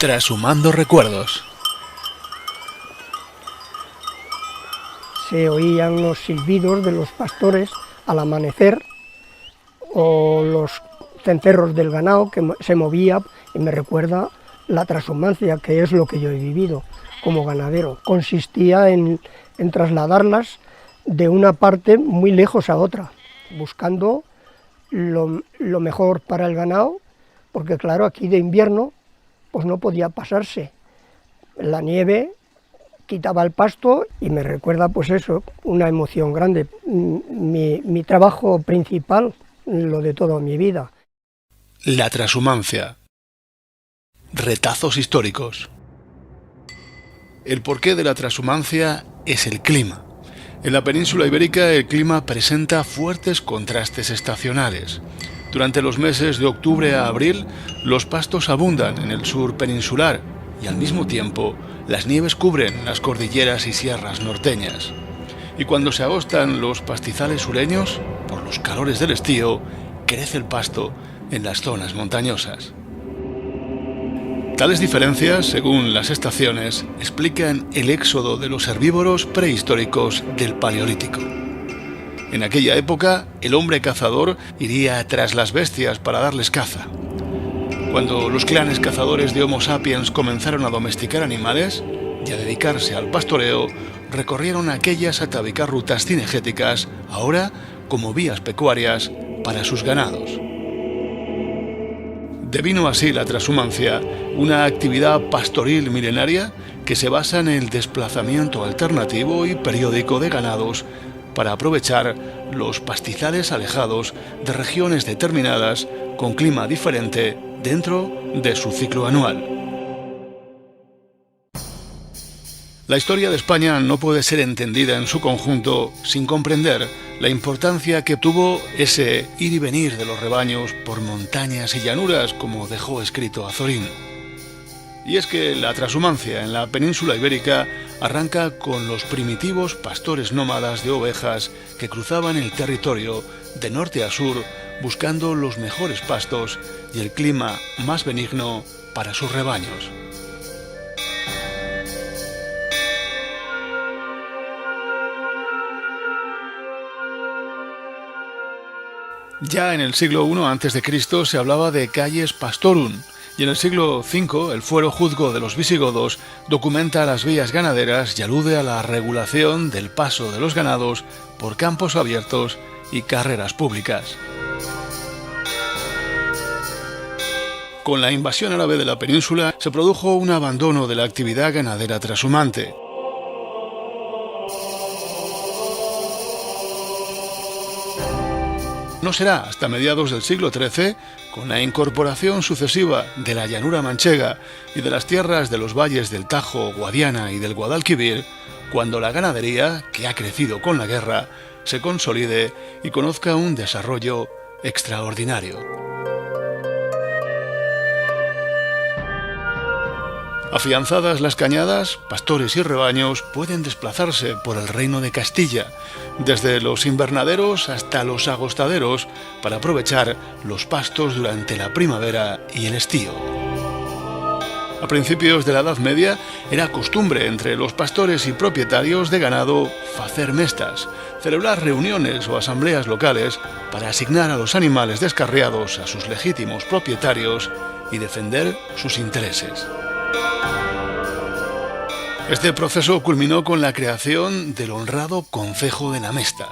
Trashumando recuerdos. Se oían los silbidos de los pastores al amanecer o los cencerros del ganado que se movía, y me recuerda la trashumancia, que es lo que yo he vivido como ganadero. Consistía en trasladarlas de una parte muy lejos a otra, buscando lo mejor para el ganado, porque claro, aquí de invierno pues no podía pasarse. La nieve quitaba el pasto y me recuerda pues eso, una emoción grande. Mi trabajo principal, lo de toda mi vida. La trashumancia. Retazos históricos. El porqué de la trashumancia es el clima. En la península ibérica el clima presenta fuertes contrastes estacionales. Durante los meses de octubre a abril, los pastos abundan en el sur peninsular y al mismo tiempo las nieves cubren las cordilleras y sierras norteñas. Y cuando se agostan los pastizales sureños, por los calores del estío, crece el pasto en las zonas montañosas. Tales diferencias, según las estaciones, explican el éxodo de los herbívoros prehistóricos del Paleolítico. En aquella época, el hombre cazador iría tras las bestias para darles caza. Cuando los clanes cazadores de Homo sapiens comenzaron a domesticar animales y a dedicarse al pastoreo, recorrieron aquellas atávicas rutas cinegéticas, ahora como vías pecuarias para sus ganados. Devino así la trashumancia, una actividad pastoril milenaria que se basa en el desplazamiento alternativo y periódico de ganados para aprovechar los pastizales alejados de regiones determinadas con clima diferente dentro de su ciclo anual. La historia de España no puede ser entendida en su conjunto sin comprender la importancia que tuvo ese ir y venir de los rebaños por montañas y llanuras, como dejó escrito Azorín. Y es que la trashumancia en la península ibérica arranca con los primitivos pastores nómadas de ovejas que cruzaban el territorio de norte a sur buscando los mejores pastos y el clima más benigno para sus rebaños. Ya en el siglo I a.C. se hablaba de calles pastorum, y en el siglo V el fuero juzgo de los visigodos documenta las vías ganaderas y alude a la regulación del paso de los ganados por campos abiertos y carreras públicas. Con la invasión árabe de la península se produjo un abandono de la actividad ganadera trashumante. No será hasta mediados del siglo XIII, con la incorporación sucesiva de la llanura manchega y de las tierras de los valles del Tajo, Guadiana y del Guadalquivir, cuando la ganadería, que ha crecido con la guerra, se consolide y conozca un desarrollo extraordinario. Afianzadas las cañadas, pastores y rebaños pueden desplazarse por el reino de Castilla, desde los invernaderos hasta los agostaderos, para aprovechar los pastos durante la primavera y el estío. A principios de la Edad Media era costumbre entre los pastores y propietarios de ganado facer mestas, celebrar reuniones o asambleas locales para asignar a los animales descarriados a sus legítimos propietarios y defender sus intereses. Este proceso culminó con la creación del honrado Concejo de la Mesta,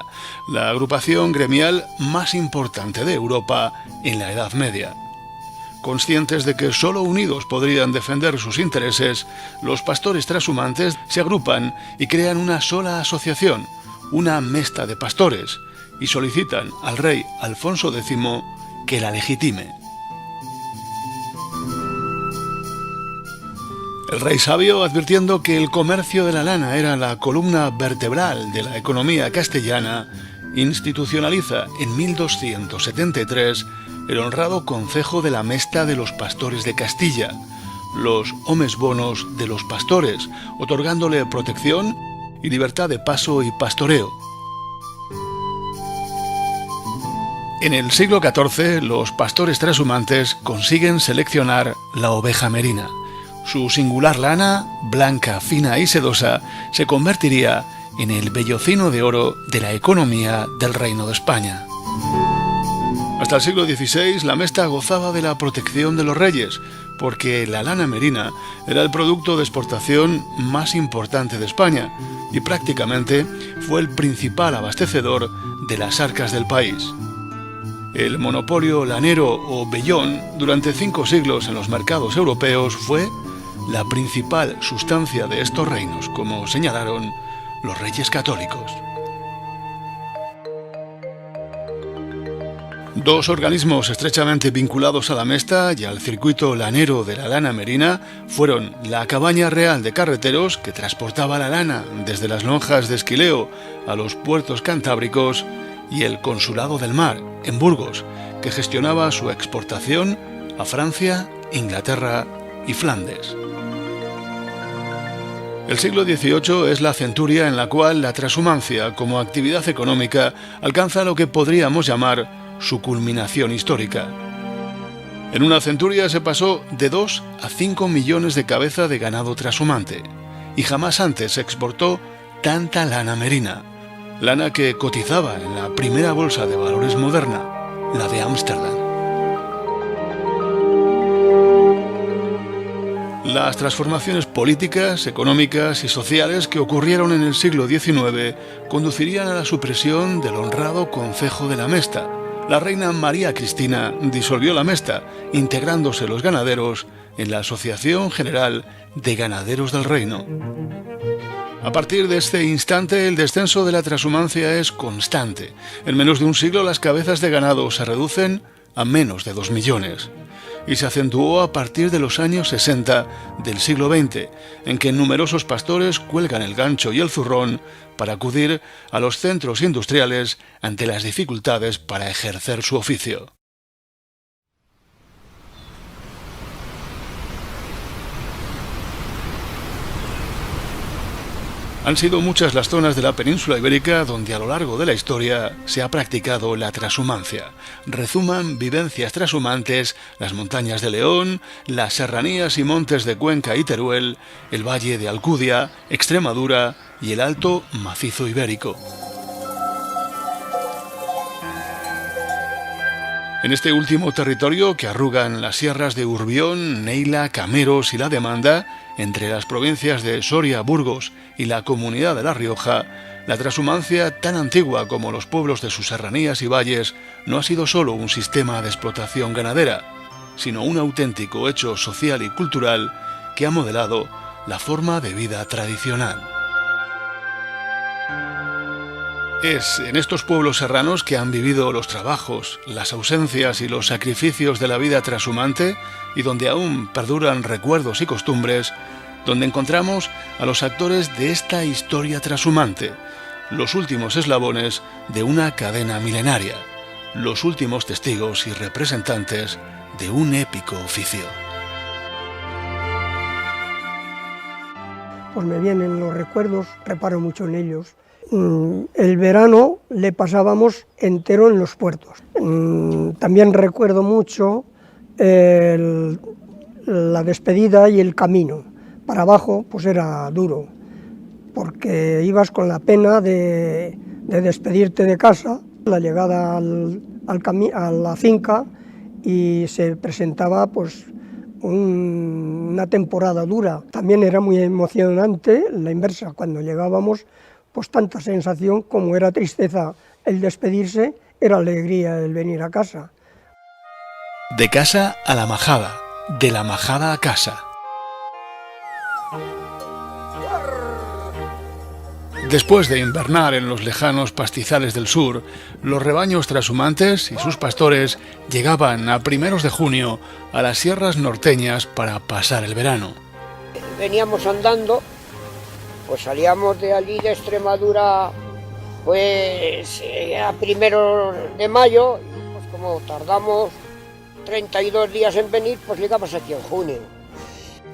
la agrupación gremial más importante de Europa en la Edad Media. Conscientes de que solo unidos podrían defender sus intereses, los pastores trashumantes se agrupan y crean una sola asociación, una Mesta de Pastores, y solicitan al rey Alfonso X que la legitime. El rey sabio, advirtiendo que el comercio de la lana era la columna vertebral de la economía castellana, institucionaliza en 1273 el honrado Concejo de la Mesta de los Pastores de Castilla, los homes bonos de los pastores, otorgándole protección y libertad de paso y pastoreo. En el siglo XIV, los pastores trashumantes consiguen seleccionar la oveja merina. Su singular lana, blanca, fina y sedosa, se convertiría en el vellocino de oro de la economía del Reino de España. Hasta el siglo XVI, la Mesta gozaba de la protección de los reyes, porque la lana merina era el producto de exportación más importante de España y prácticamente fue el principal abastecedor de las arcas del país. El monopolio lanero o vellón durante 5 siglos en los mercados europeos fue la principal sustancia de estos reinos, como señalaron los reyes católicos. Dos organismos estrechamente vinculados a la Mesta y al circuito lanero de la lana merina fueron la Cabaña Real de Carreteros, que transportaba la lana desde las lonjas de Esquileo a los puertos cantábricos, y el Consulado del Mar, en Burgos, que gestionaba su exportación a Francia, Inglaterra y Flandes. El siglo XVIII es la centuria en la cual la transhumancia como actividad económica alcanza lo que podríamos llamar su culminación histórica. En una centuria se pasó de 2 a 5 millones de cabezas de ganado trashumante, y jamás antes se exportó tanta lana merina, lana que cotizaba en la primera bolsa de valores moderna, la de Ámsterdam. Las transformaciones políticas, económicas y sociales que ocurrieron en el siglo XIX conducirían a la supresión del honrado Concejo de la Mesta. La reina María Cristina disolvió la Mesta, integrándose los ganaderos en la Asociación General de Ganaderos del Reino. A partir de este instante, el descenso de la transhumancia es constante. En menos de un siglo, las cabezas de ganado se reducen a menos de 2 millones. Y se acentuó a partir de los años 60 del siglo XX, en que numerosos pastores cuelgan el gancho y el zurrón para acudir a los centros industriales ante las dificultades para ejercer su oficio. Han sido muchas las zonas de la península ibérica donde a lo largo de la historia se ha practicado la transhumancia. Rezuman vivencias transhumantes las montañas de León, las serranías y montes de Cuenca y Teruel, el valle de Alcudia, Extremadura y el Alto Macizo Ibérico. En este último territorio, que arrugan las sierras de Urbión, Neila, Cameros y La Demanda, entre las provincias de Soria, Burgos y la Comunidad de La Rioja, la transhumancia, tan antigua como los pueblos de sus serranías y valles, no ha sido solo un sistema de explotación ganadera, sino un auténtico hecho social y cultural que ha modelado la forma de vida tradicional. Es en estos pueblos serranos que han vivido los trabajos, las ausencias y los sacrificios de la vida transhumante, y donde aún perduran recuerdos y costumbres, donde encontramos a los actores de esta historia transhumante, los últimos eslabones de una cadena milenaria, los últimos testigos y representantes de un épico oficio. Pues me vienen los recuerdos, reparo mucho en ellos. El verano le pasábamos entero en los puertos. También recuerdo mucho la despedida y el camino. Para abajo pues era duro, porque ibas con la pena de despedirte de casa, la llegada a la finca, y se presentaba pues una temporada dura. También era muy emocionante la inversa, cuando llegábamos, pues tanta sensación como era tristeza el despedirse, era alegría el venir a casa. De casa a la majada, de la majada a casa. Después de invernar en los lejanos pastizales del sur, los rebaños trashumantes y sus pastores llegaban a primeros de junio a las sierras norteñas para pasar el verano. Veníamos andando, pues salíamos de allí de Extremadura pues a primeros de mayo, y pues como tardamos 32 días en venir, pues llegamos aquí en junio.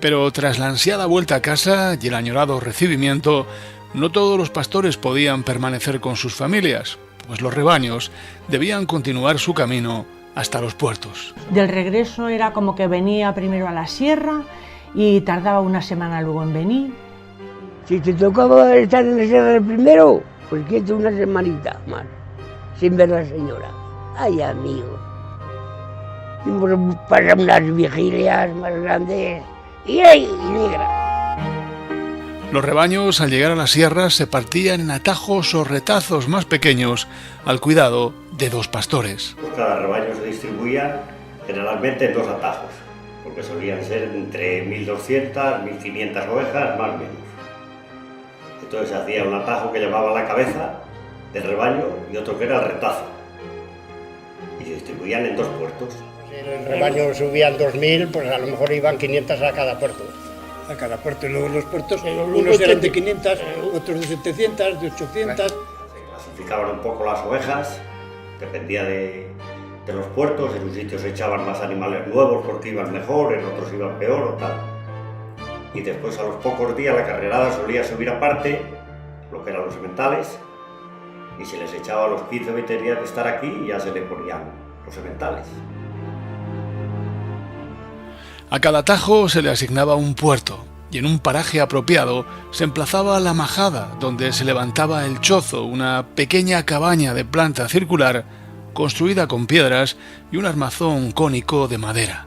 Pero tras la ansiada vuelta a casa y el añorado recibimiento, no todos los pastores podían permanecer con sus familias, pues los rebaños debían continuar su camino hasta los puertos. Del regreso era como que venía primero a la sierra y tardaba una semana luego en venir. Si te tocaba estar en la sierra del primero, pues quédate una semanita más, sin ver a la señora. Ay, amigo. Para unas vigilias más grandes y ¡ay, negra! Los rebaños, al llegar a las sierras, se partían en atajos o retazos más pequeños al cuidado de dos pastores. Cada rebaño se distribuía generalmente en dos atajos, porque solían ser entre 1.200, 1.500 ovejas, más o menos. Entonces se hacía un atajo que llamaba la cabeza del rebaño y otro que era el retazo. Y se distribuían en dos puertos. Si el rebaño subían 2.000, pues a lo mejor iban 500 a cada puerto. A cada puerto, y luego los puertos, unos eran de 500, otros de 700, de 800. Se clasificaban un poco las ovejas, dependía de los puertos, en un sitio se echaban más animales nuevos porque iban mejor, en otros iban peor o tal. Y después a los pocos días la carrerada solía subir aparte, lo que eran los sementales, y se les echaba a los 15 o 20 días de estar aquí y ya se le ponían los sementales. A cada atajo se le asignaba un puerto y en un paraje apropiado se emplazaba la majada, donde se levantaba el chozo, una pequeña cabaña de planta circular construida con piedras y un armazón cónico de madera.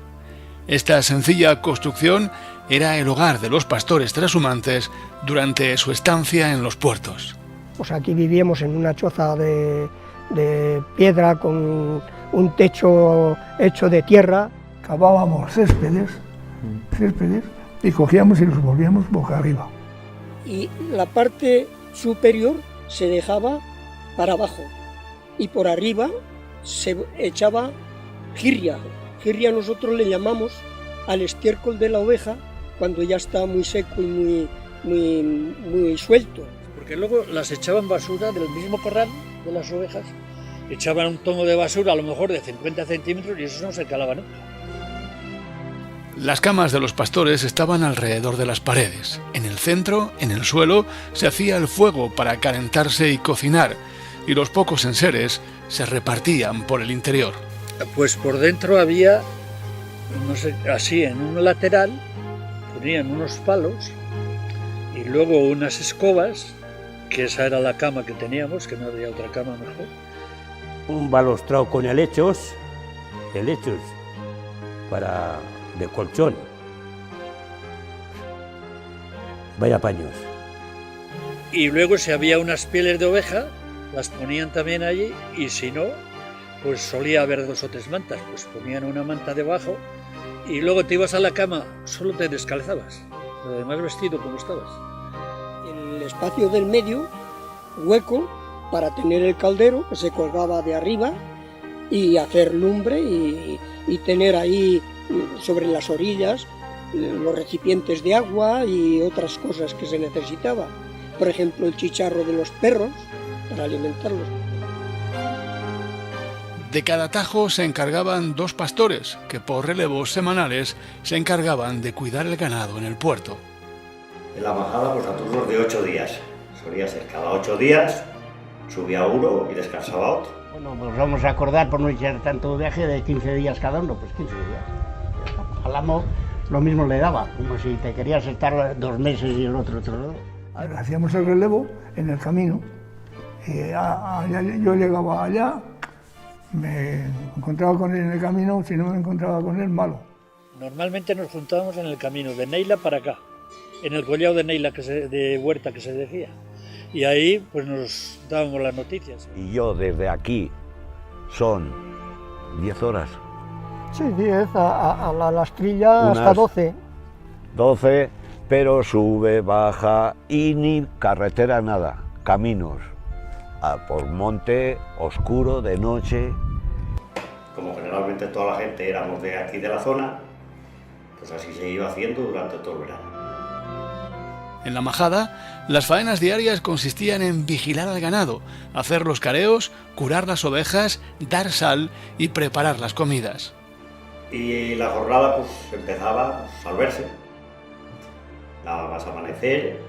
Esta sencilla construcción era el hogar de los pastores trashumantes durante su estancia en los puertos. Pues aquí vivíamos en una choza de piedra con un techo hecho de tierra. Cavábamos céspedes y cogíamos y los volvíamos boca arriba. Y la parte superior se dejaba para abajo y por arriba se echaba jirria. Jirria nosotros le llamamos al estiércol de la oveja cuando ya está muy seco y muy suelto. Porque luego las echaban basura del mismo corral de las ovejas, echaban un tomo de basura a lo mejor de 50 centímetros y eso no se calaba nunca. Las camas de los pastores estaban alrededor de las paredes. En el centro, en el suelo, se hacía el fuego para calentarse y cocinar, y los pocos enseres se repartían por el interior. Pues por dentro había, no sé, así en un lateral, ponían unos palos y luego unas escobas, que esa era la cama que teníamos, que no había otra cama mejor. Un balustrado con helechos de colchón. Vaya paños. Y luego si había unas pieles de oveja, las ponían también allí, y si no, pues solía haber 2 o 3 mantas, pues ponían una manta debajo y luego te ibas a la cama, solo te descalzabas, lo demás vestido como estabas. El espacio del medio, hueco, para tener el caldero que se colgaba de arriba y hacer lumbre y tener ahí sobre las orillas los recipientes de agua y otras cosas que se necesitaba. Por ejemplo, el chicharro de los perros para alimentarlos. De cada tajo se encargaban 2 pastores, que por relevos semanales se encargaban de cuidar el ganado en el puerto. En la majada, pues a turnos de 8 días. Solía ser cada 8 días, subía uno y descansaba otro. Bueno, pues vamos a acordar por no echar tanto viaje de 15 días cada uno, pues 15 días. Al amo lo mismo le daba, como si te querías estar 2 meses y el otro. Hacíamos el relevo en el camino. Yo llegaba allá, me encontraba con él en el camino, si no me encontraba con él, malo. Normalmente nos juntábamos en el camino de Neila para acá, en el collado de Neila, de Huerta, que se decía. Y ahí pues nos dábamos las noticias. Y yo desde aquí son 10 horas. Sí, 10, a la Lastrilla hasta 12. 12, pero sube, baja y ni carretera nada, caminos. Por monte, oscuro, de noche. Como generalmente toda la gente éramos de aquí de la zona, pues así se iba haciendo durante todo el verano. En la majada, las faenas diarias consistían en vigilar al ganado, hacer los careos, curar las ovejas, dar sal y preparar las comidas. Y la jornada pues empezaba al verse. Nada más amanecer,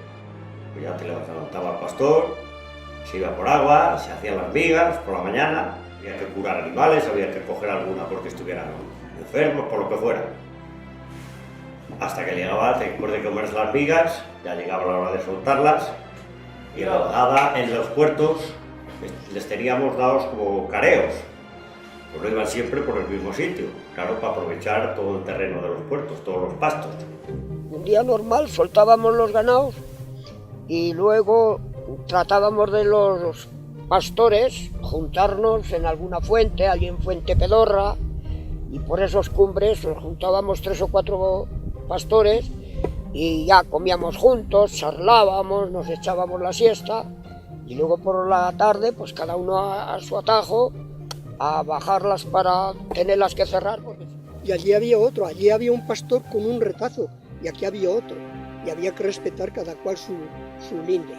pues ya te levantaba el pastor, se iba por agua, se hacían las vigas por la mañana, había que curar animales, había que coger alguna porque estuvieran enfermos, por lo que fuera. Hasta que llegaba, después de comerse las vigas, ya llegaba la hora de soltarlas, y la bajada en los puertos les teníamos dados como careos, pues no iban siempre por el mismo sitio, claro, para aprovechar todo el terreno de los puertos, todos los pastos. Un día normal soltábamos los ganados y luego tratábamos de los pastores juntarnos en alguna fuente, allí en Fuente Pedorra, y por esos cumbres nos juntábamos 3 o 4 pastores y ya comíamos juntos, charlábamos, nos echábamos la siesta y luego por la tarde pues cada uno a su atajo a bajarlas para tenerlas que cerrar. Y allí había otro, allí había un pastor con un retazo y aquí había otro y había que respetar cada cual su linde.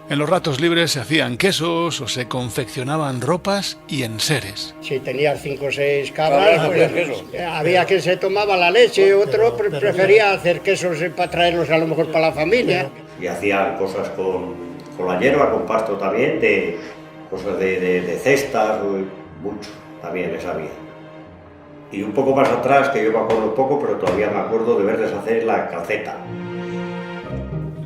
En los ratos libres se hacían quesos o se confeccionaban ropas y enseres. Si tenías 5 o 6 cabras, pues, había quien se tomaba la leche, otro prefería hacer quesos para traerlos a lo mejor para la familia. Y hacían cosas con la hierba, con pasto también, cosas de cestas, mucho también les había. Y un poco más atrás, que yo me acuerdo poco, pero todavía me acuerdo de verles hacer la calceta.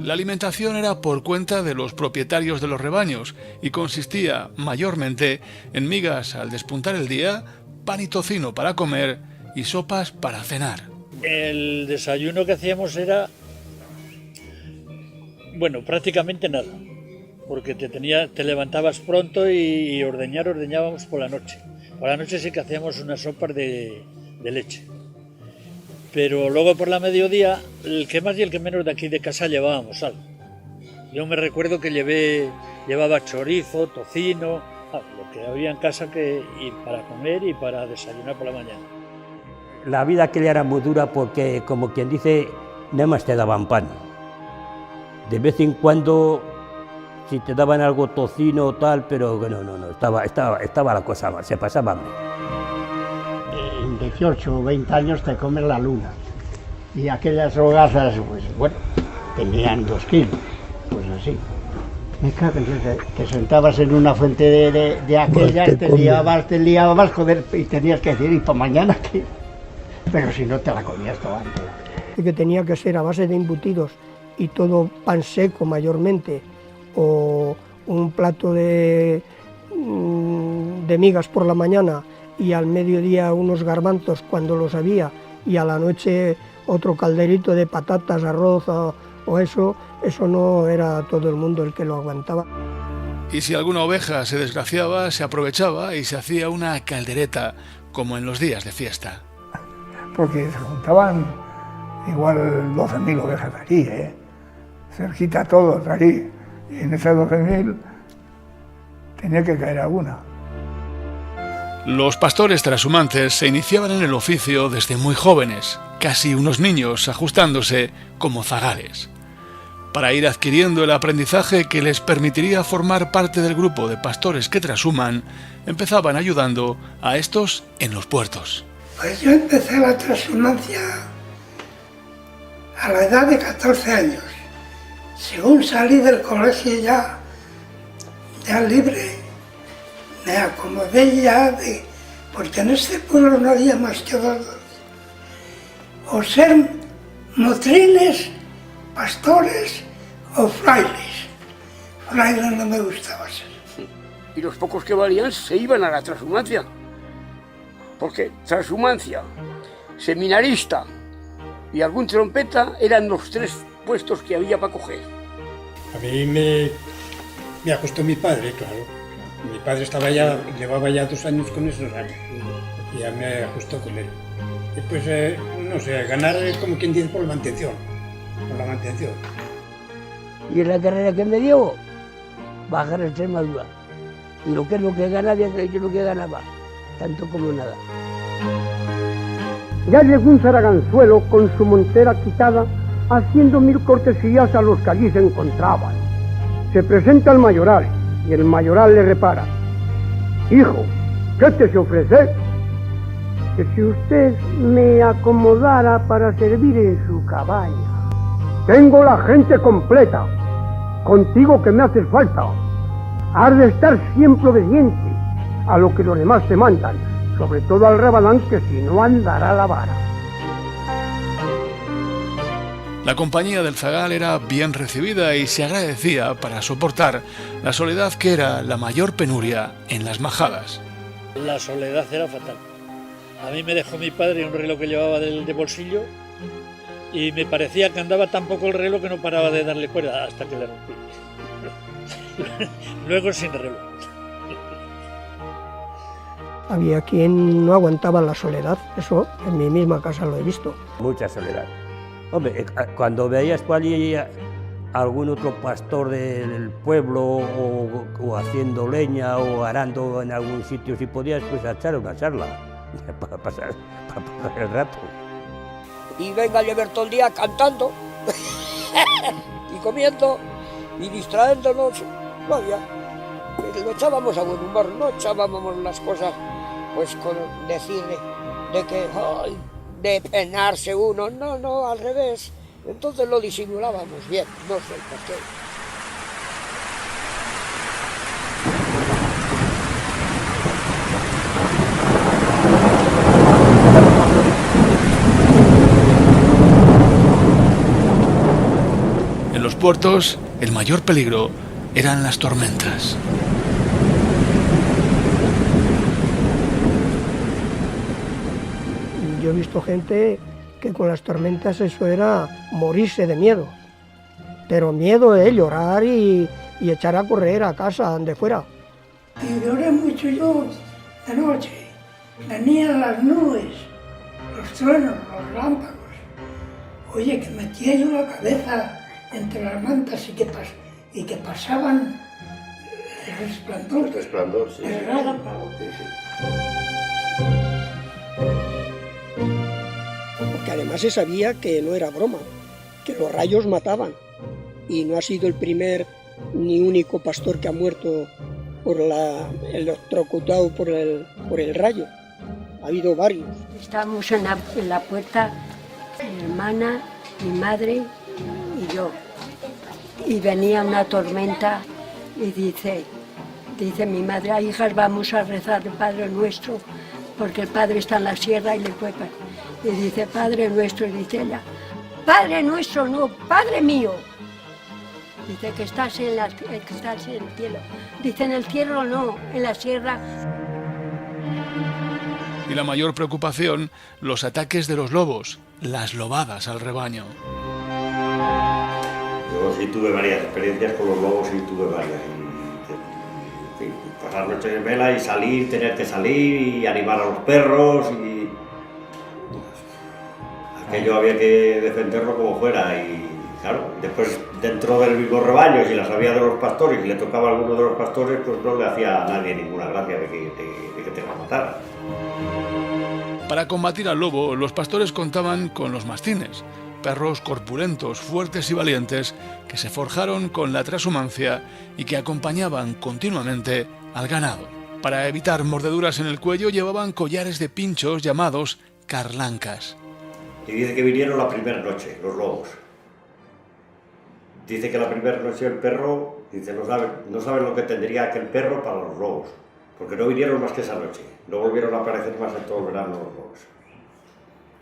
La alimentación era por cuenta de los propietarios de los rebaños y consistía mayormente en migas al despuntar el día, pan y tocino para comer y sopas para cenar. El desayuno que hacíamos era, bueno, prácticamente nada, porque te levantabas pronto y ordeñábamos por la noche. Por la noche sí que hacíamos unas sopas de leche. Pero luego por la mediodía, el que más y el que menos de aquí de casa llevábamos algo. Yo me recuerdo que llevaba chorizo, tocino, lo que había en casa y para comer y para desayunar por la mañana. La vida aquella era muy dura porque, como quien dice, nada más te daban pan. De vez en cuando, si te daban algo tocino o tal, pero bueno, no, estaba la cosa mal, se pasaba hambre. En 18 o 20 años te comes la luna. Y aquellas hogazas, pues bueno, tenían 2 kilos, pues así. Me cago en Dios, te sentabas en una fuente de aquellas, te liabas, joder, y tenías que decir, ¿y para mañana qué? Pero si no te la comías toda entera. Y que tenía que ser a base de embutidos y todo pan seco mayormente, o un plato de migas por la mañana y al mediodía unos garbanzos cuando los había y a la noche otro calderito de patatas, arroz o eso no era todo el mundo el que lo aguantaba. Y si alguna oveja se desgraciaba, se aprovechaba y se hacía una caldereta, como en los días de fiesta. Porque se juntaban igual 12.000 ovejas allí, cerquita todos allí. Y en esas 12.000 tenía que caer alguna. Los pastores trashumantes se iniciaban en el oficio desde muy jóvenes, casi unos niños ajustándose como zagales, para ir adquiriendo el aprendizaje que les permitiría formar parte del grupo de pastores que trashuman, empezaban ayudando a estos en los puertos. Pues yo empecé la trashumancia a la edad de 14 años. Según salí del colegio ya libre, me acomodé ya porque en este pueblo no había más que 2. O ser motrines, pastores o frailes. Frailes no me gustaba ser. Y los pocos que valían se iban a la trashumancia. Porque trashumancia seminarista y algún trompeta eran los 3 puestos que había para coger. A mí me ajustó mi padre, claro. Mi padre llevaba ya 2 años con esos años y ya me ajustó con él. Y pues, no sé, ganar como quien dice por la mantención. Y en la carrera que me dio, bajar a Extremadura. Y lo que ganaba, yo lo que ganaba, tanto como nada. Ya llegó un zaraganzuelo con su montera quitada, haciendo 1000 cortesías a los que allí se encontraban. Se presenta el mayoral, y el mayoral le repara. Hijo, ¿qué te se ofrece? Que si usted me acomodara para servir en su cabaña. Tengo la gente completa, contigo que me haces falta. Has de estar siempre obediente a lo que los demás te mandan, sobre todo al Rabadán, que si no andará la vara. La compañía del zagal era bien recibida y se agradecía para soportar la soledad que era la mayor penuria en las majadas. La soledad era fatal. A mí me dejó mi padre un reloj que llevaba de bolsillo y me parecía que andaba tan poco el reloj que no paraba de darle cuerda hasta que le rompí. Luego sin reloj. Había quien no aguantaba la soledad, eso en mi misma casa lo he visto. Mucha soledad. Hombre, cuando veías por allí algún otro pastor del pueblo o haciendo leña o arando en algún sitio, si podías, pues echar una charla para pasar el rato. Y venga a llevar todo el día cantando y comiendo y distraéndonos. No había. Lo echábamos a buen humor, no echábamos las cosas pues con decir de que ay, de penarse uno, no, al revés. Entonces lo disimulábamos bien, no sé por qué. En los puertos, el mayor peligro eran las tormentas. Yo he visto gente que con las tormentas eso era morirse de miedo. Pero miedo es llorar y echar a correr a casa, donde fuera. Y lloré mucho yo de noche. Venían las nubes, los truenos, los lámpagos. Oye, que metía yo la cabeza entre las mantas y que pasaban el resplandor. El resplandor, sí. El relámpago. Porque además se sabía que no era broma, que los rayos mataban. Y no ha sido el primer ni único pastor que ha muerto por electrocutado por el rayo. Ha habido varios. Estábamos en la puerta, mi hermana, mi madre y yo. Y venía una tormenta y dice mi madre, hijas, vamos a rezar el Padre Nuestro, porque el Padre está en la sierra y le cuepa. Y dice, Padre Nuestro, y dice ella, Padre Nuestro, no, Padre mío. Dice que estás en el cielo. Dice, en el cielo no, en la sierra. Y la mayor preocupación, los ataques de los lobos, las lobadas al rebaño. Yo sí tuve varias experiencias con los lobos, sí tuve varias. Y pasar noches en vela y salir, tener que salir y animar a los perros. Y aquello había que defenderlo como fuera. Y claro, después dentro del mismo rebaño, si las había de los pastores y le tocaba a alguno de los pastores, pues no le hacía a nadie ninguna gracia de que te la matara. Para combatir al lobo, los pastores contaban con los mastines, perros corpulentos, fuertes y valientes que se forjaron con la trashumancia y que acompañaban continuamente al ganado. Para evitar mordeduras en el cuello llevaban collares de pinchos llamados carlancas. Y dice que vinieron la primera noche, los lobos. Dice que la primera noche el perro, dice, no saben lo que tendría aquel perro para los lobos, porque no vinieron más que esa noche, no volvieron a aparecer más en todo el verano los lobos.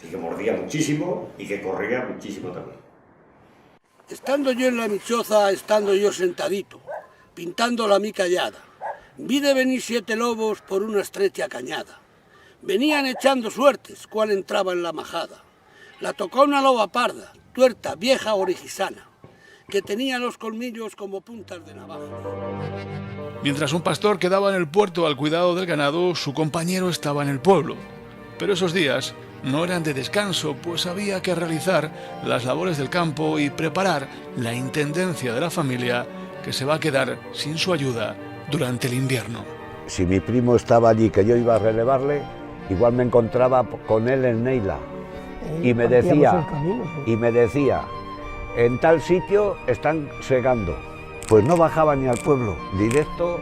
Y que mordía muchísimo y que corría muchísimo también. Estando yo en la choza, estando yo sentadito, pintando la mi callada, vi de venir 7 lobos por una estrecha cañada. Venían echando suertes cuál entraba en la majada. La tocó una loba parda, tuerta, vieja origisana, que tenía los colmillos como puntas de navaja. Mientras un pastor quedaba en el puerto al cuidado del ganado, su compañero estaba en el pueblo. Pero esos días no eran de descanso, pues había que realizar las labores del campo y preparar la intendencia de la familia que se va a quedar sin su ayuda durante el invierno. Si mi primo estaba allí, que yo iba a relevarle, igual me encontraba con él en Neila. Y me decía, en tal sitio están segando. Pues no bajaba ni al pueblo, directo,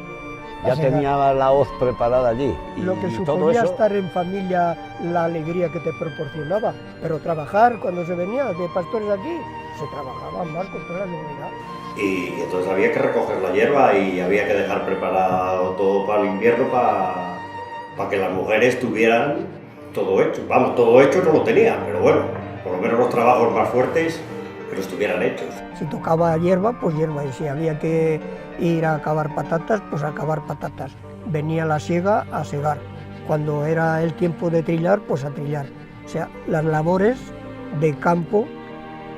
ya tenía la hoz preparada allí. Lo que suponía estar en familia, la alegría que te proporcionaba, pero trabajar cuando se venía de pastores aquí, se trabajaba más con toda la seguridad. Y entonces había que recoger la hierba y había que dejar preparado todo para el invierno para que las mujeres tuvieran todo hecho. Vamos, todo hecho no lo tenían, pero bueno, por lo menos los trabajos más fuertes que los tuvieran hechos. Si tocaba hierba, pues hierba, y si había que ir a cavar patatas, pues a cavar patatas. Venía la siega a segar. Cuando era el tiempo de trillar, pues a trillar. O sea, las labores de campo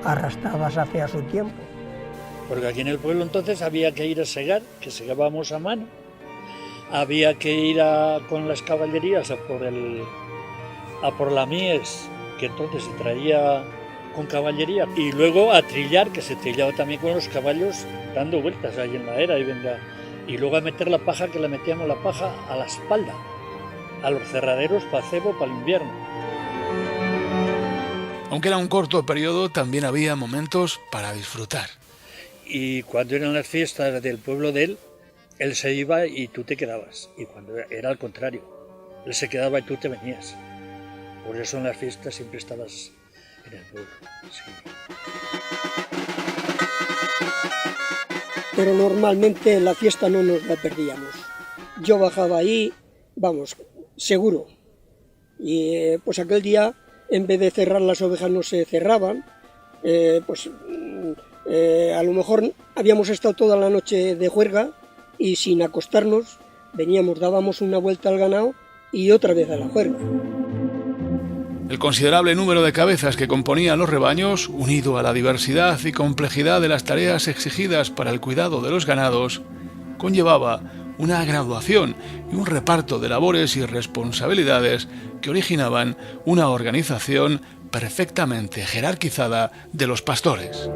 arrastradas hacia su tiempo. Porque aquí en el pueblo entonces había que ir a segar, que segábamos a mano. Había que ir con las caballerías a por la mies, que entonces se traía con caballería, y luego a trillar, que se trillaba también con los caballos dando vueltas ahí en la era, y luego a meter la paja, que le metíamos la paja a la espalda, a los cerraderos para cebo, para el invierno. Aunque era un corto periodo, también había momentos para disfrutar. Y cuando eran las fiestas del pueblo de él se iba y tú te quedabas, y cuando era al contrario, él se quedaba y tú te venías. Por eso en las fiestas siempre estabas en el pueblo. Sí. Pero normalmente la fiesta no nos la perdíamos. Yo bajaba ahí, vamos, seguro. Y pues aquel día, en vez de cerrar las ovejas, no se cerraban. A lo mejor habíamos estado toda la noche de juerga y sin acostarnos veníamos, dábamos una vuelta al ganado y otra vez a la juerga. El considerable número de cabezas que componían los rebaños, unido a la diversidad y complejidad de las tareas exigidas para el cuidado de los ganados, conllevaba una graduación y un reparto de labores y responsabilidades que originaban una organización perfectamente jerarquizada de los pastores.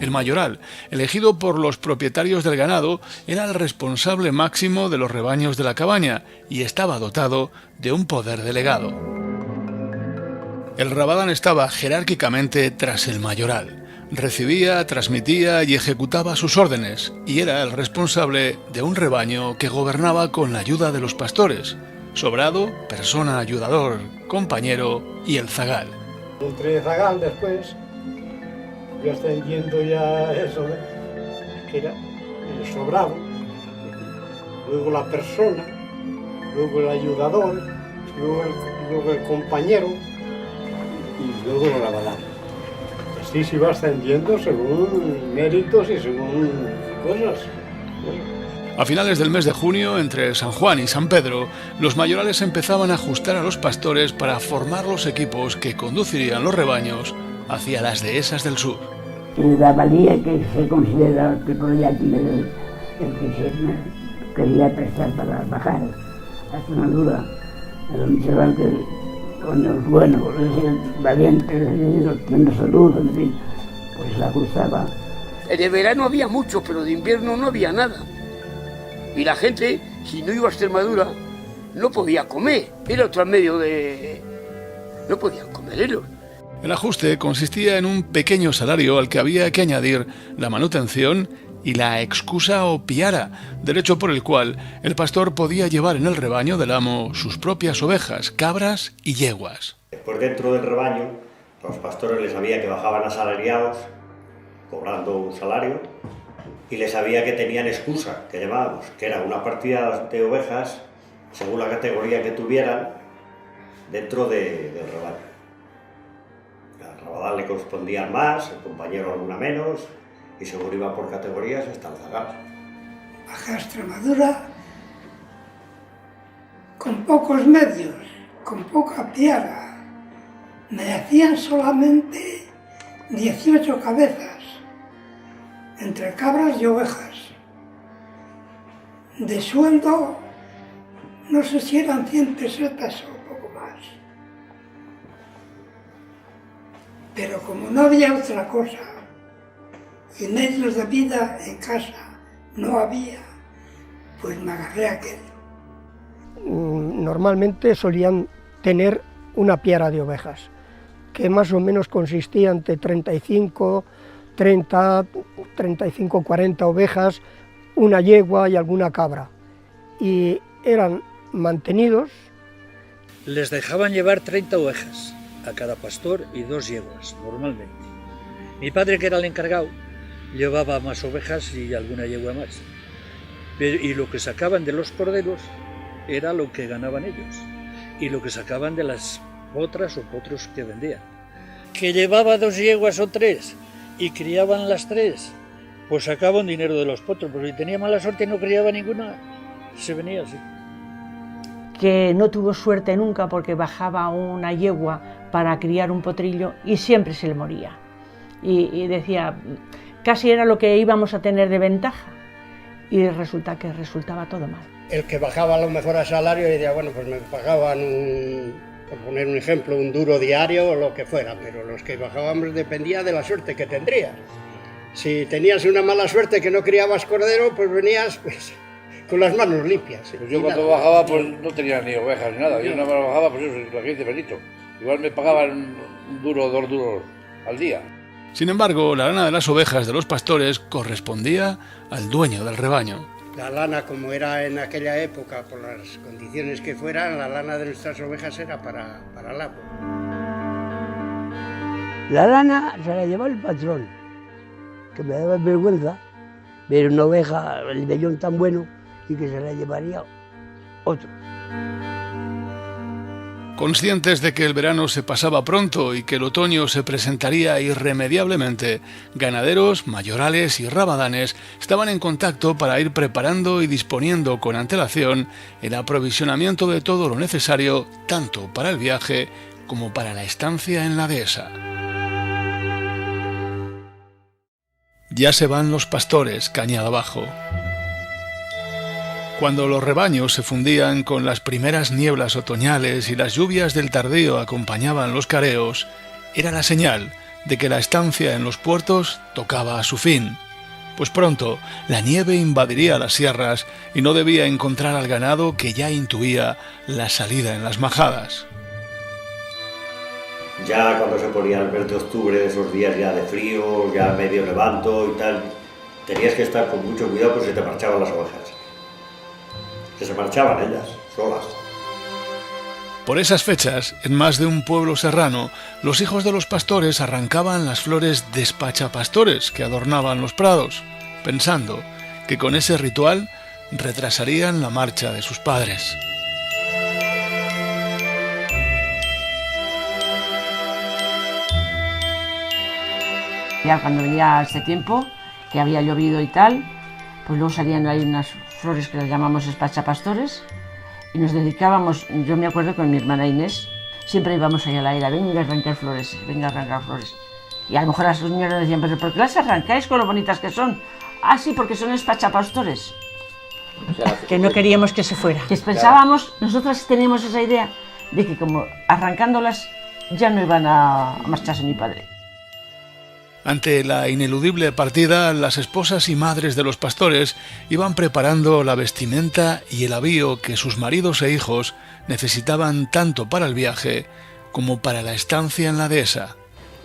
El mayoral, elegido por los propietarios del ganado, era el responsable máximo de los rebaños de la cabaña y estaba dotado de un poder delegado. El rabadán estaba jerárquicamente tras el mayoral. Recibía, transmitía y ejecutaba sus órdenes, y era el responsable de un rebaño que gobernaba con la ayuda de los pastores: sobrado, persona ayudador, compañero y el zagal. Entre zagal después, yo extendiendo ya eso, que era el sobrado, luego la persona, luego el ayudador, luego el compañero, y luego el rabadán. Así se va ascendiendo según méritos y según cosas. A finales del mes de junio, entre San Juan y San Pedro, los mayorales empezaban a ajustar a los pastores para formar los equipos que conducirían los rebaños hacia las dehesas del sur. La valía que se considera que podía tener el que se quería prestar para bajar a Extremadura, donde se van con los buenos, los valientes, los tiene salud, en fin, pues la cruzaba. De verano había mucho, pero de invierno no había nada. Y la gente, si no iba a Extremadura, no podía comer. Era otro medio de... no podían comer ellos. El ajuste consistía en un pequeño salario al que había que añadir la manutención y la excusa o piara, derecho por el cual el pastor podía llevar en el rebaño del amo sus propias ovejas, cabras y yeguas. Después, dentro del rebaño, los pastores les sabía que bajaban asalariados, cobrando un salario, y les sabía que tenían excusa, que llamábamos, que era una partida de ovejas, según la categoría que tuvieran, dentro del rebaño. Al rabadán le correspondían más, el compañero alguna menos, y seguro iba por categorías hasta el zagal. Bajé a Extremadura con pocos medios, con poca piara. Me hacían solamente 18 cabezas, entre cabras y ovejas. De sueldo, no sé si eran 100 pesetas o poco más. Pero como no había otra cosa, y medios de vida en casa no había, pues me agarré a aquel. Normalmente solían tener una piara de ovejas, que más o menos consistía entre 35, 30, 35, 40 ovejas, una yegua y alguna cabra. Y eran mantenidos. Les dejaban llevar 30 ovejas a cada pastor y 2 yeguas, normalmente. Mi padre, que era el encargado, llevaba más ovejas y alguna yegua más. Y lo que sacaban de los corderos era lo que ganaban ellos. Y lo que sacaban de las otras o potros que vendían. Que llevaba 2 yeguas o 3 y criaban las 3, pues sacaban dinero de los potros. Pero si tenía mala suerte y no criaba ninguna, se venía así. Que no tuvo suerte nunca porque bajaba una yegua para criar un potrillo y siempre se le moría. Y decía, casi era lo que íbamos a tener de ventaja. Y resultaba todo mal. El que bajaba a lo mejor a salario y decía, bueno, pues me pagaban por poner un ejemplo, un duro diario o lo que fuera, pero los que bajábamos dependía de la suerte que tendrías. Si tenías una mala suerte que no criabas cordero, pues venías pues, con las manos limpias. Pues yo cuando bajaba pues no tenía ni ovejas ni nada, yo nada más bajaba pues eso, la 15 penitos. Igual me pagaban un duro, 2 duros al día. Sin embargo, la lana de las ovejas de los pastores correspondía al dueño del rebaño. La lana, como era en aquella época, por las condiciones que fueran, la lana de nuestras ovejas era para el agua. La lana se la llevaba el patrón, que me daba vergüenza ver una oveja, el vellón tan bueno, y que se la llevaría otro. Conscientes de que el verano se pasaba pronto y que el otoño se presentaría irremediablemente, ganaderos, mayorales y rabadanes estaban en contacto para ir preparando y disponiendo con antelación el aprovisionamiento de todo lo necesario, tanto para el viaje como para la estancia en la dehesa. Ya se van los pastores cañada abajo. Cuando los rebaños se fundían con las primeras nieblas otoñales y las lluvias del tardío acompañaban los careos, era la señal de que la estancia en los puertos tocaba a su fin, pues pronto la nieve invadiría las sierras y no debía encontrar al ganado que ya intuía la salida en las majadas. Ya cuando se ponía el mes de octubre, esos días ya de frío, ya medio levanto y tal, tenías que estar con mucho cuidado porque se te marchaban las ovejas. Que se marchaban ellas, solas. Por esas fechas, en más de un pueblo serrano, los hijos de los pastores arrancaban las flores despachapastores que adornaban los prados, pensando que con ese ritual retrasarían la marcha de sus padres. Ya cuando venía este tiempo, que había llovido y tal, pues luego salían ahí unas flores que las llamamos despachapastores y nos dedicábamos, yo me acuerdo con mi hermana Inés, siempre íbamos ahí a la era, venga a arrancar flores, venga a arrancar flores. Y a lo mejor las señoras decían, pero ¿por qué las arrancáis con lo bonitas que son? Ah, sí, porque son despachapastores. Que no queríamos que se fuera. Que pensábamos, nosotras teníamos esa idea de que como arrancándolas ya no iban a marcharse mi padre. Ante la ineludible partida, las esposas y madres de los pastores iban preparando la vestimenta y el avío que sus maridos e hijos necesitaban tanto para el viaje como para la estancia en la dehesa.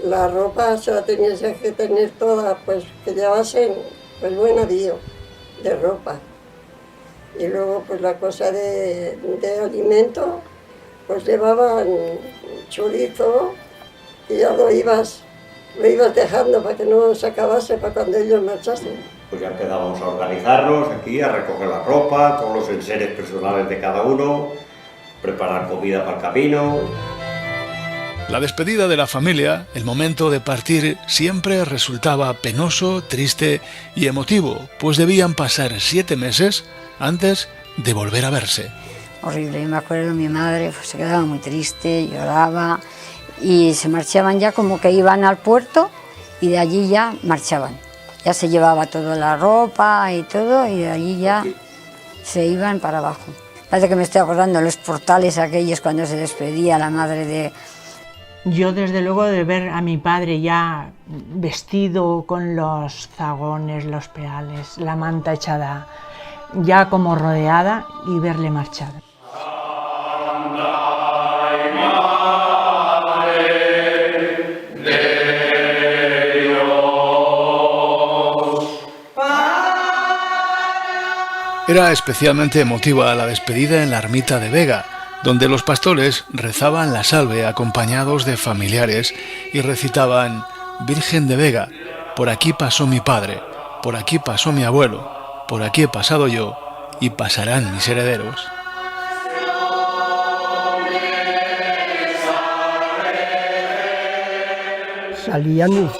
La ropa se la tenías que tener toda, pues que llevasen pues buen avío de ropa. Y luego pues la cosa de alimento, pues llevaban chorizo y ya lo ibas dejando para que no se acabase para cuando ellos marchasen. Pues ya empezábamos a organizarnos aquí, a recoger la ropa, todos los enseres personales de cada uno, preparar comida para el camino. La despedida de la familia, el momento de partir, siempre resultaba penoso, triste y emotivo, pues debían pasar 7 meses antes de volver a verse. horrible. Yo me acuerdo, mi madre pues, se quedaba muy triste, lloraba y se marchaban ya como que iban al puerto y de allí ya marchaban. Ya se llevaba toda la ropa y todo y de allí ya se iban para abajo. Parece que me estoy acordando de los portales aquellos cuando se despedía la madre de... Yo desde luego de ver a mi padre ya vestido con los zagones, los peales, la manta echada ya como rodeada y verle marchar. Era especialmente emotiva la despedida en la ermita de Vega, donde los pastores rezaban la salve acompañados de familiares y recitaban: Virgen de Vega, por aquí pasó mi padre, por aquí pasó mi abuelo, por aquí he pasado yo y pasarán mis herederos. Salían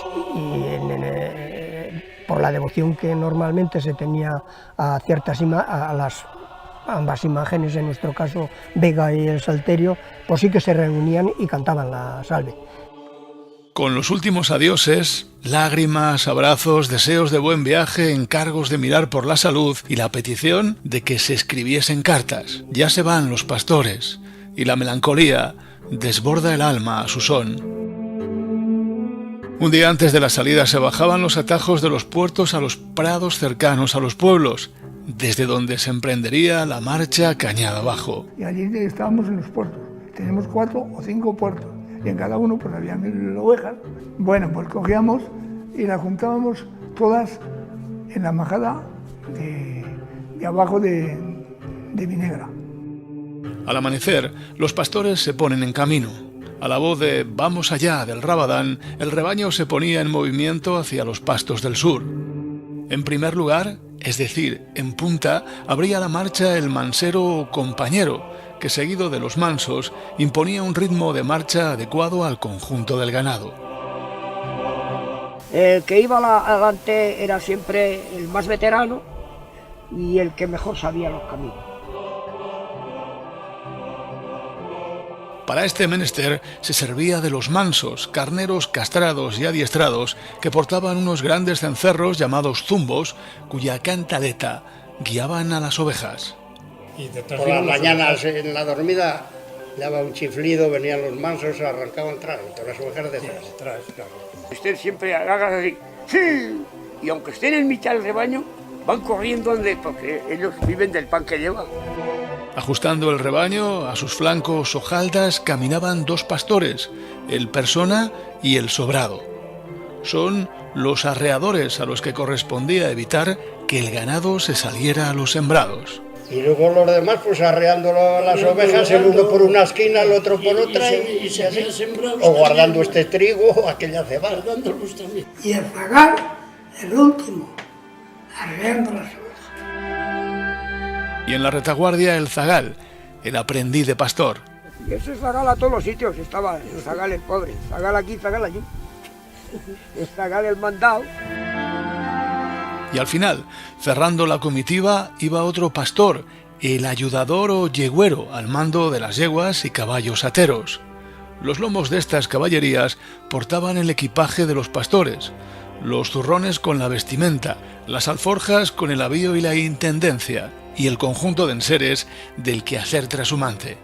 por la devoción que normalmente se tenía a ambas imágenes, en nuestro caso Vega y el Salterio, pues sí que se reunían y cantaban la salve. Con los últimos adioses, lágrimas, abrazos, deseos de buen viaje, encargos de mirar por la salud y la petición de que se escribiesen cartas. Ya se van los pastores y la melancolía desborda el alma a su son. Un día antes de la salida se bajaban los atajos de los puertos a los prados cercanos a los pueblos, desde donde se emprendería la marcha cañada abajo. Y allí estábamos en los puertos. Tenemos 4 o 5 puertos y en cada uno pues había 1000 ovejas. Bueno, pues cogíamos y las juntábamos todas en la majada de abajo de Vinegra. Al amanecer, los pastores se ponen en camino. A la voz de «Vamos allá» del Rabadán, el rebaño se ponía en movimiento hacia los pastos del sur. En primer lugar, es decir, en punta, abría la marcha el mansero compañero, que seguido de los mansos, imponía un ritmo de marcha adecuado al conjunto del ganado. El que iba adelante era siempre el más veterano y el que mejor sabía los caminos. Para este menester se servía de los mansos, carneros castrados y adiestrados que portaban unos grandes cencerros llamados zumbos, cuya cantaleta guiaban a las ovejas. Y por las mañanas en la dormida daba un chiflido, venían los mansos, arrancaban atrás, todas las ovejas detrás. Claro. Usted siempre haga así, ¡sí! Y aunque estén en mitad del rebaño, van corriendo porque ellos viven del pan que llevan. Ajustando el rebaño, a sus flancos hojaldas caminaban 2 pastores, el Persona y el Sobrado. Son los arreadores a los que correspondía evitar que el ganado se saliera a los sembrados. Y luego los demás pues arreando las ovejas, el uno por una esquina, el otro por otra, y así. O guardando este trigo o aquella cebada. Y el zagal, el último, arreando las ovejas. Y en la retaguardia el zagal, el aprendiz de pastor. Y ese zagal a todos los sitios estaba, el zagal el pobre, zagal aquí, zagal allí. El zagal el mandado. Y al final, cerrando la comitiva, iba otro pastor, el ayudador o yegüero, al mando de las yeguas y caballos ateros. Los lomos de estas caballerías portaban el equipaje de los pastores, los zurrones con la vestimenta, las alforjas con el avío y la intendencia, y el conjunto de enseres del quehacer trashumante.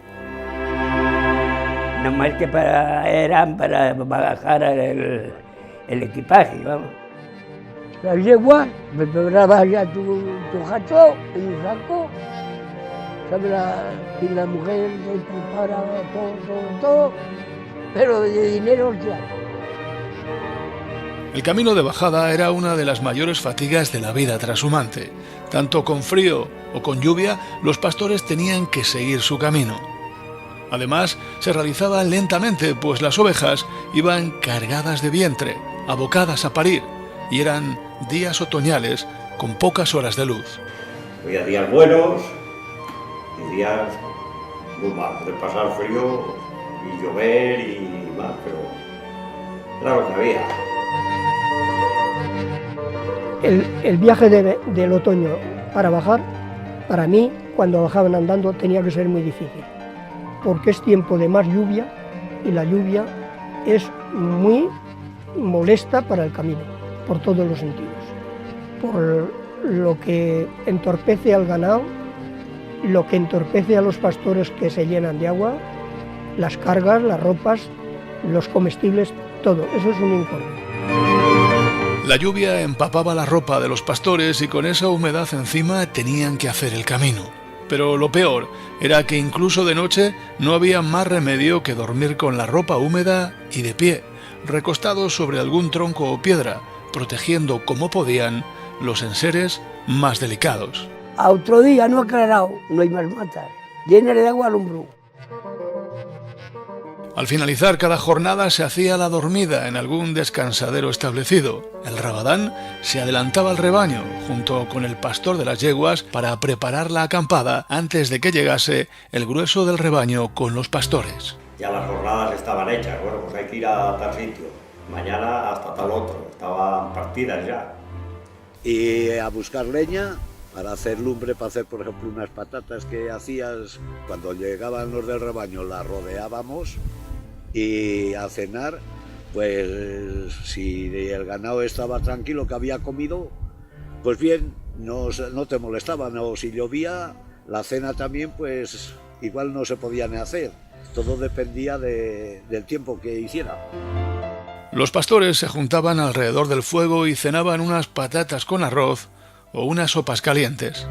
No más que eran para bagajar el equipaje, vamos. La yegua, me preparaba ya tu jato en un saco, ¿sabes? Y la mujer le preparaba todo, pero de dinero ya. El camino de bajada era una de las mayores fatigas de la vida trashumante. Tanto con frío o con lluvia, los pastores tenían que seguir su camino. Además, se realizaba lentamente, pues las ovejas iban cargadas de vientre, abocadas a parir, y eran días otoñales con pocas horas de luz. Había días buenos y días muy malos, de pasar frío y llover y más, pero era lo que había. El viaje del otoño para bajar, para mí, cuando bajaban andando tenía que ser muy difícil, porque es tiempo de más lluvia y la lluvia es muy molesta para el camino, por todos los sentidos, por lo que entorpece al ganado, lo que entorpece a los pastores que se llenan de agua, las cargas, las ropas, los comestibles, todo, eso es un incordio. La lluvia empapaba la ropa de los pastores y con esa humedad encima tenían que hacer el camino. Pero lo peor era que incluso de noche no había más remedio que dormir con la ropa húmeda y de pie, recostados sobre algún tronco o piedra, protegiendo como podían los enseres más delicados. A otro día no aclarado, no hay más matas, llenas de agua al hombro. Al finalizar cada jornada se hacía la dormida en algún descansadero establecido. El rabadán se adelantaba al rebaño junto con el pastor de las yeguas para preparar la acampada antes de que llegase el grueso del rebaño con los pastores. Ya las jornadas estaban hechas, bueno, pues hay que ir a tal sitio, mañana hasta tal otro, estaban partidas ya. Y a buscar leña para hacer lumbre, para hacer, por ejemplo, unas patatas que hacías cuando llegaban los del rebaño, las rodeábamos. Y a cenar, pues si el ganado estaba tranquilo, que había comido, pues bien, no te molestaban. O si llovía, la cena también, pues igual no se podía ni hacer. Todo dependía del tiempo que hiciera. Los pastores se juntaban alrededor del fuego y cenaban unas patatas con arroz o unas sopas calientes.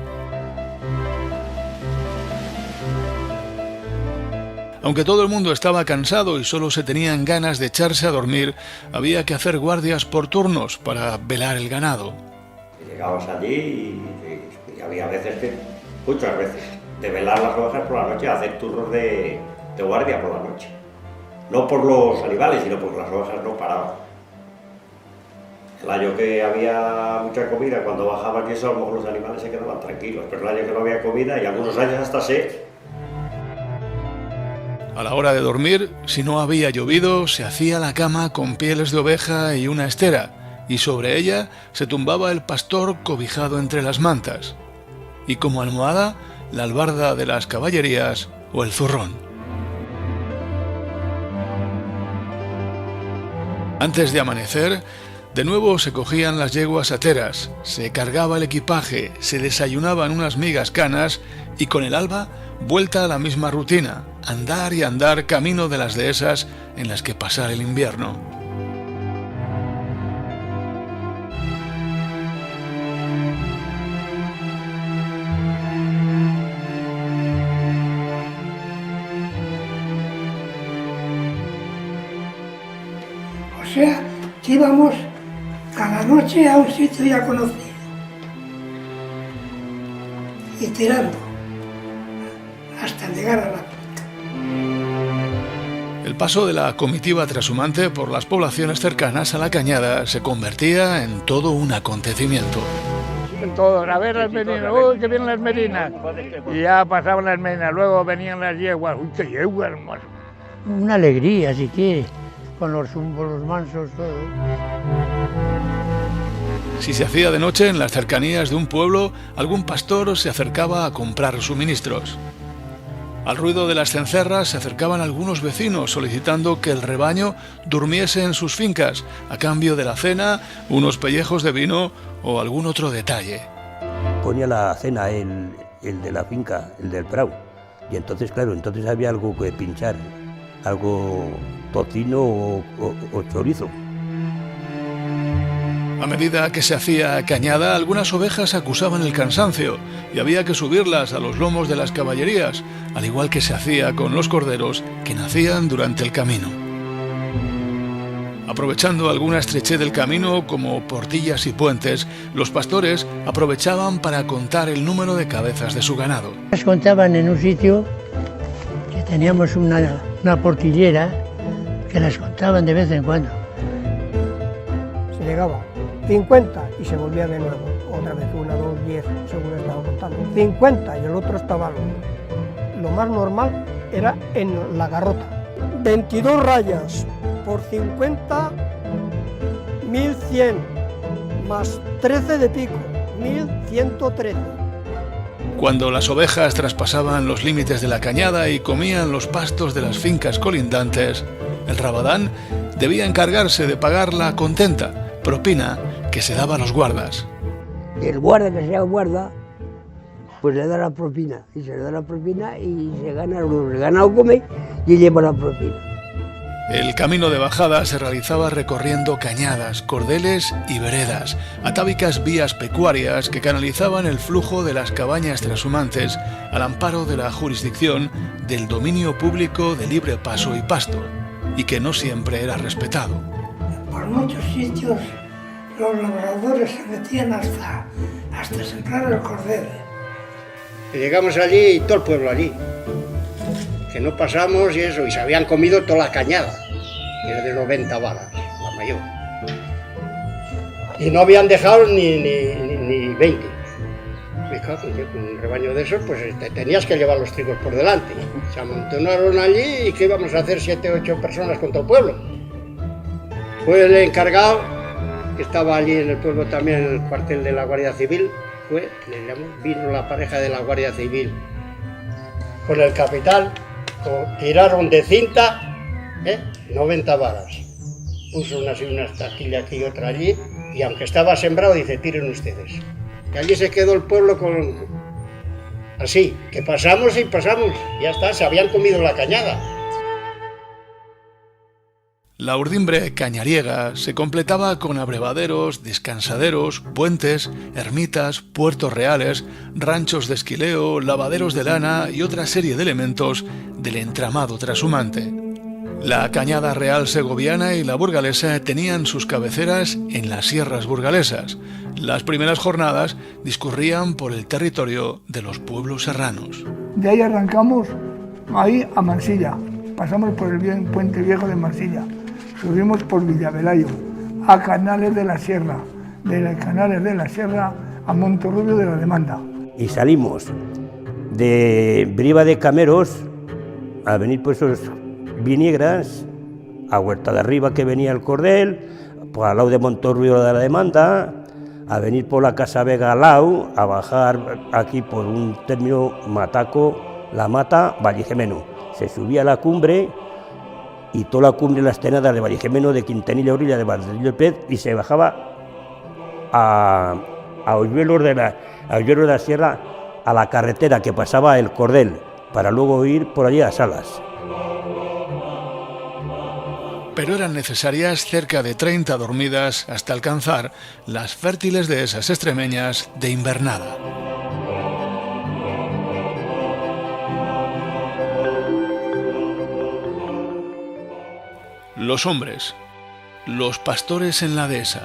Aunque todo el mundo estaba cansado y solo se tenían ganas de echarse a dormir, había que hacer guardias por turnos para velar el ganado. Llegabas allí y había veces muchas veces, de velar las ovejas por la noche, hacer turnos de guardia por la noche. No por los animales, sino porque las ovejas no paraban. El año que había mucha comida, cuando bajaban y eso, a lo mejor los animales se quedaban tranquilos, pero el año que no había comida y algunos años hasta sed. A la hora de dormir, si no había llovido, se hacía la cama con pieles de oveja y una estera, y sobre ella se tumbaba el pastor cobijado entre las mantas, y como almohada, la albarda de las caballerías o el zurrón. Antes de amanecer, de nuevo se cogían las yeguas ateras, se cargaba el equipaje, se desayunaban unas migas canas y con el alba vuelta a la misma rutina, andar y andar camino de las dehesas en las que pasar el invierno. O sea, que íbamos cada noche a un sitio ya conocido y tirando hasta llegar a la punta. El paso de la comitiva trashumante por las poblaciones cercanas a la cañada se convertía en todo un acontecimiento. Todos, a ver las merinas, uy, que vienen las merinas. Y ya pasaban las merinas, luego venían las yeguas, uy, qué yeguas, hermano. Una alegría, si quiere, con los mansos, todo. Si se hacía de noche en las cercanías de un pueblo, algún pastor se acercaba a comprar suministros. Al ruido de las cencerras se acercaban algunos vecinos solicitando que el rebaño durmiese en sus fincas a cambio de la cena, unos pellejos de vino o algún otro detalle. Ponía la cena el de la finca, el del prau, y entonces, claro, entonces había algo que pinchar, algo tocino o chorizo. A medida que se hacía cañada, algunas ovejas acusaban el cansancio y había que subirlas a los lomos de las caballerías, al igual que se hacía con los corderos que nacían durante el camino. Aprovechando alguna estrechez del camino, como portillas y puentes, los pastores aprovechaban para contar el número de cabezas de su ganado. Las contaban en un sitio que teníamos una portillera que las contaban de vez en cuando. Se llegaba 50 y se volvía de nuevo, otra vez 1, 2, 10, según estaba contando. 50 y el otro estaba lo más normal era en la garrota. 22 rayas por 50, 1100, más 13 de pico, 1113. Cuando las ovejas traspasaban los límites de la cañada y comían los pastos de las fincas colindantes, el rabadán debía encargarse de pagar la contenta, propina que se daba a los guardas. El guarda que sea guarda, pues le da la propina, y se le da la propina y se gana, el ganado come y lleva la propina. El camino de bajada se realizaba recorriendo cañadas, cordeles y veredas, atávicas vías pecuarias que canalizaban el flujo de las cabañas trashumantes al amparo de la jurisdicción del dominio público de libre paso y pasto, y que no siempre era respetado. Por muchos sitios los labradores se metían hasta sembrar el cordel. Llegamos allí y todo el pueblo allí. Que no pasamos y eso, y se habían comido toda la cañada, que era de 90 varas, la mayor. Y no habían dejado ni 20. Me cago, con un rebaño de esos, pues tenías que llevar los trigos por delante. Se amontonaron allí y ¿qué íbamos a hacer 7 o 8 personas contra el pueblo? Fue el encargado, que estaba allí en el pueblo también, en el cuartel de la Guardia Civil, vino la pareja de la Guardia Civil con el capitán. Tiraron de cinta 90 varas. Puso una estaquilla aquí y otra allí, y aunque estaba sembrado, dice, tiren ustedes. Y allí se quedó el pueblo así, que pasamos y pasamos, ya está, se habían comido la cañada. La urdimbre cañariega se completaba con abrevaderos, descansaderos, puentes, ermitas, puertos reales, ranchos de esquileo, lavaderos de lana y otra serie de elementos del entramado trashumante. La cañada real segoviana y la burgalesa tenían sus cabeceras en las sierras burgalesas. Las primeras jornadas discurrían por el territorio de los pueblos serranos. De ahí arrancamos ahí a Mansilla, pasamos por el puente viejo de Mansilla. Subimos por Villavelayo, a Canales de la Sierra, de Canales de la Sierra a Montorrubio de la Demanda. Y salimos de Briva de Cameros a venir por esos Viniegas, a Huerta de Arriba que venía el Cordel, por al lado de Montorrubio de la Demanda, a venir por la Casa Vega al lado, a bajar aquí por un término Mataco, La Mata, Vallijemeno. Se subía a la cumbre y toda la cumbre de las tenadas de Vallijemeno, de Quintanilla Orilla, de Valladolid Pez, y se bajaba a Hoyuelos de la Sierra, a la carretera que pasaba el Cordel, para luego ir por allí a Salas. Pero eran necesarias cerca de 30 dormidas hasta alcanzar las fértiles dehesas extremeñas de Invernada. Los hombres, los pastores en la dehesa.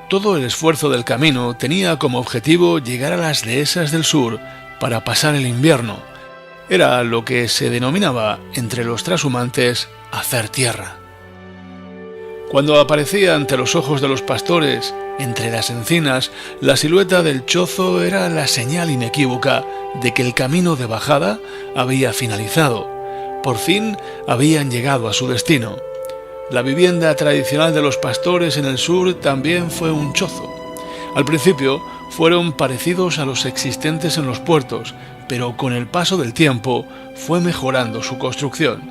Todo el esfuerzo del camino tenía como objetivo llegar a las dehesas del sur para pasar el invierno. Era lo que se denominaba entre los trashumantes hacer tierra. Cuando aparecía ante los ojos de los pastores, entre las encinas, la silueta del chozo era la señal inequívoca de que el camino de bajada había finalizado. Por fin habían llegado a su destino. La vivienda tradicional de los pastores en el sur también fue un chozo. Al principio fueron parecidos a los existentes en los puertos, pero con el paso del tiempo fue mejorando su construcción.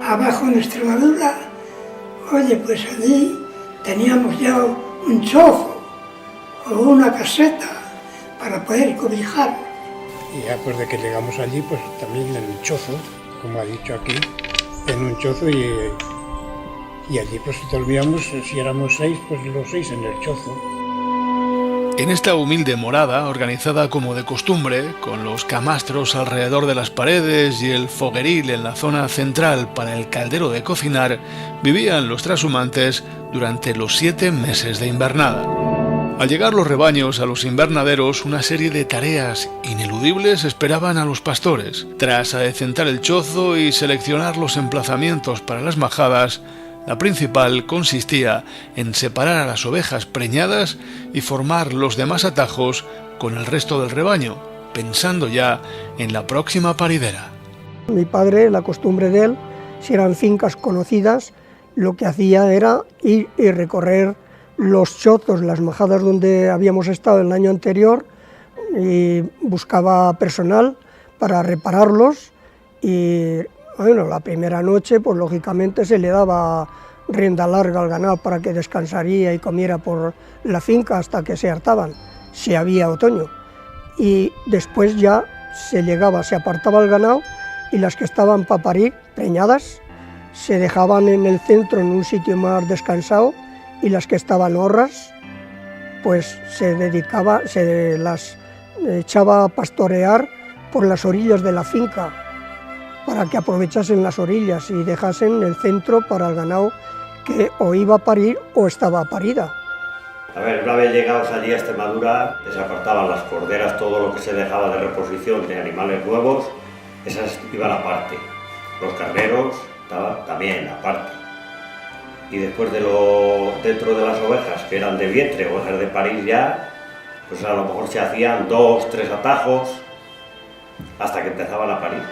Abajo en Extremadura, oye, pues allí teníamos ya un chozo o una caseta para poder cobijar. Y ya pues de que llegamos allí, pues también en un chozo, como ha dicho aquí, en un chozo y allí pues dormíamos, si éramos 6, pues los 6 en el chozo. En esta humilde morada, organizada como de costumbre, con los camastros alrededor de las paredes y el fogueril en la zona central para el caldero de cocinar, vivían los trashumantes durante los 7 meses de invernada. Al llegar los rebaños a los invernaderos, una serie de tareas ineludibles esperaban a los pastores. Tras adecentar el chozo y seleccionar los emplazamientos para las majadas, la principal consistía en separar a las ovejas preñadas y formar los demás atajos con el resto del rebaño, pensando ya en la próxima paridera. Mi padre, la costumbre de él, si eran fincas conocidas, lo que hacía era ir y recorrer los chozos, las majadas donde habíamos estado el año anterior, y buscaba personal para repararlos y bueno, la primera noche pues lógicamente se le daba rienda larga al ganado para que descansaría y comiera por la finca hasta que se hartaban, si había otoño, y después ya se apartaba el ganado y las que estaban para parir, preñadas, se dejaban en el centro en un sitio más descansado y las que estaban horras pues se las echaba a pastorear por las orillas de la finca para que aprovechasen las orillas y dejasen el centro para el ganado que o iba a parir o estaba parida. A ver, una vez llegados allí a Extremadura, se apartaban las corderas, todo lo que se dejaba de reposición de animales nuevos, esas iban aparte. Los carneros también aparte. Y después dentro de las ovejas, que eran de vientre, ovejas de parir ya, pues a lo mejor se hacían 2, 3 atajos hasta que empezaban a parir.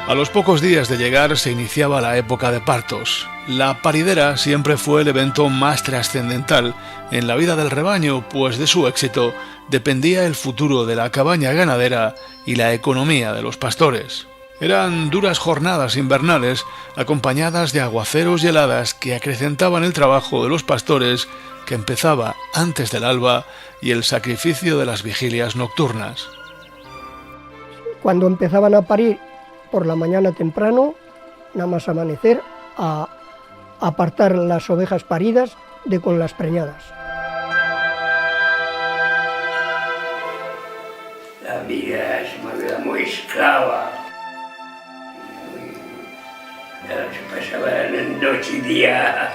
A los pocos días de llegar se iniciaba la época de partos. La paridera siempre fue el evento más trascendental en la vida del rebaño, pues de su éxito dependía el futuro de la cabaña ganadera y la economía de los pastores. Eran duras jornadas invernales acompañadas de aguaceros y heladas que acrecentaban el trabajo de los pastores, que empezaba antes del alba, y el sacrificio de las vigilias nocturnas. Cuando empezaban a parir por la mañana temprano, nada más amanecer, a apartar las ovejas paridas de con las preñadas. La vida es una vida muy esclava. Se pasaba noche y día,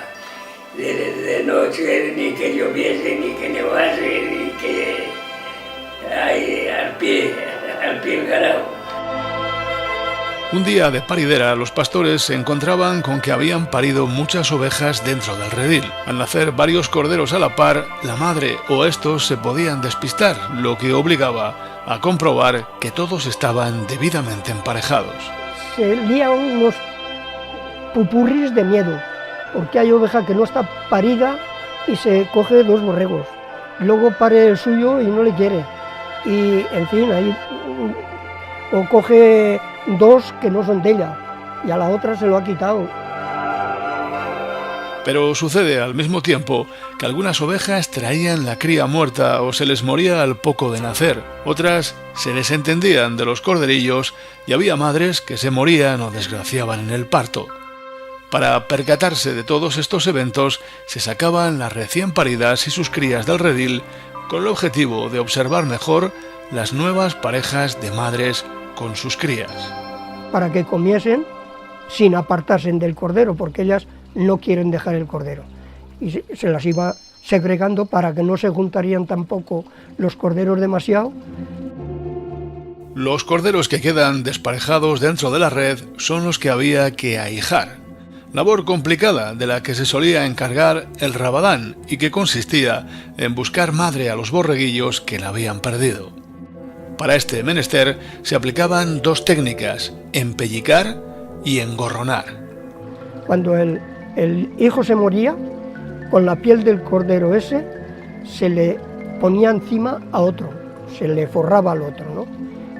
de noche, ni que lloviese, ni que nevase, ni que al pie el ganado. Un día de paridera, los pastores se encontraban con que habían parido muchas ovejas dentro del redil. Al nacer varios corderos a la par, la madre o estos se podían despistar, lo que obligaba a comprobar que todos estaban debidamente emparejados. Se lían unos pupurris de miedo, porque hay oveja que no está parida y se coge 2 borregos. Luego pare el suyo y no le quiere. Y, en fin, ahí o coge 2 que no son de ella y a la otra se lo ha quitado. Pero sucede al mismo tiempo que algunas ovejas traían la cría muerta o se les moría al poco de nacer. Otras se desentendían de los corderillos y había madres que se morían o desgraciaban en el parto. Para percatarse de todos estos eventos, se sacaban las recién paridas y sus crías del redil con el objetivo de observar mejor las nuevas parejas de madres con sus crías. Para que comiesen sin apartarse del cordero, porque ellas no quieren dejar el cordero. Y se las iba segregando para que no se juntarían tampoco los corderos demasiado. Los corderos que quedan desparejados dentro de la red son los que había que ahijar. Labor complicada de la que se solía encargar el rabadán y que consistía en buscar madre a los borreguillos que la habían perdido. Para este menester se aplicaban 2 técnicas, empellicar y engorronar. Cuando el hijo se moría, con la piel del cordero ese se le ponía encima a otro, se le forraba al otro, ¿no?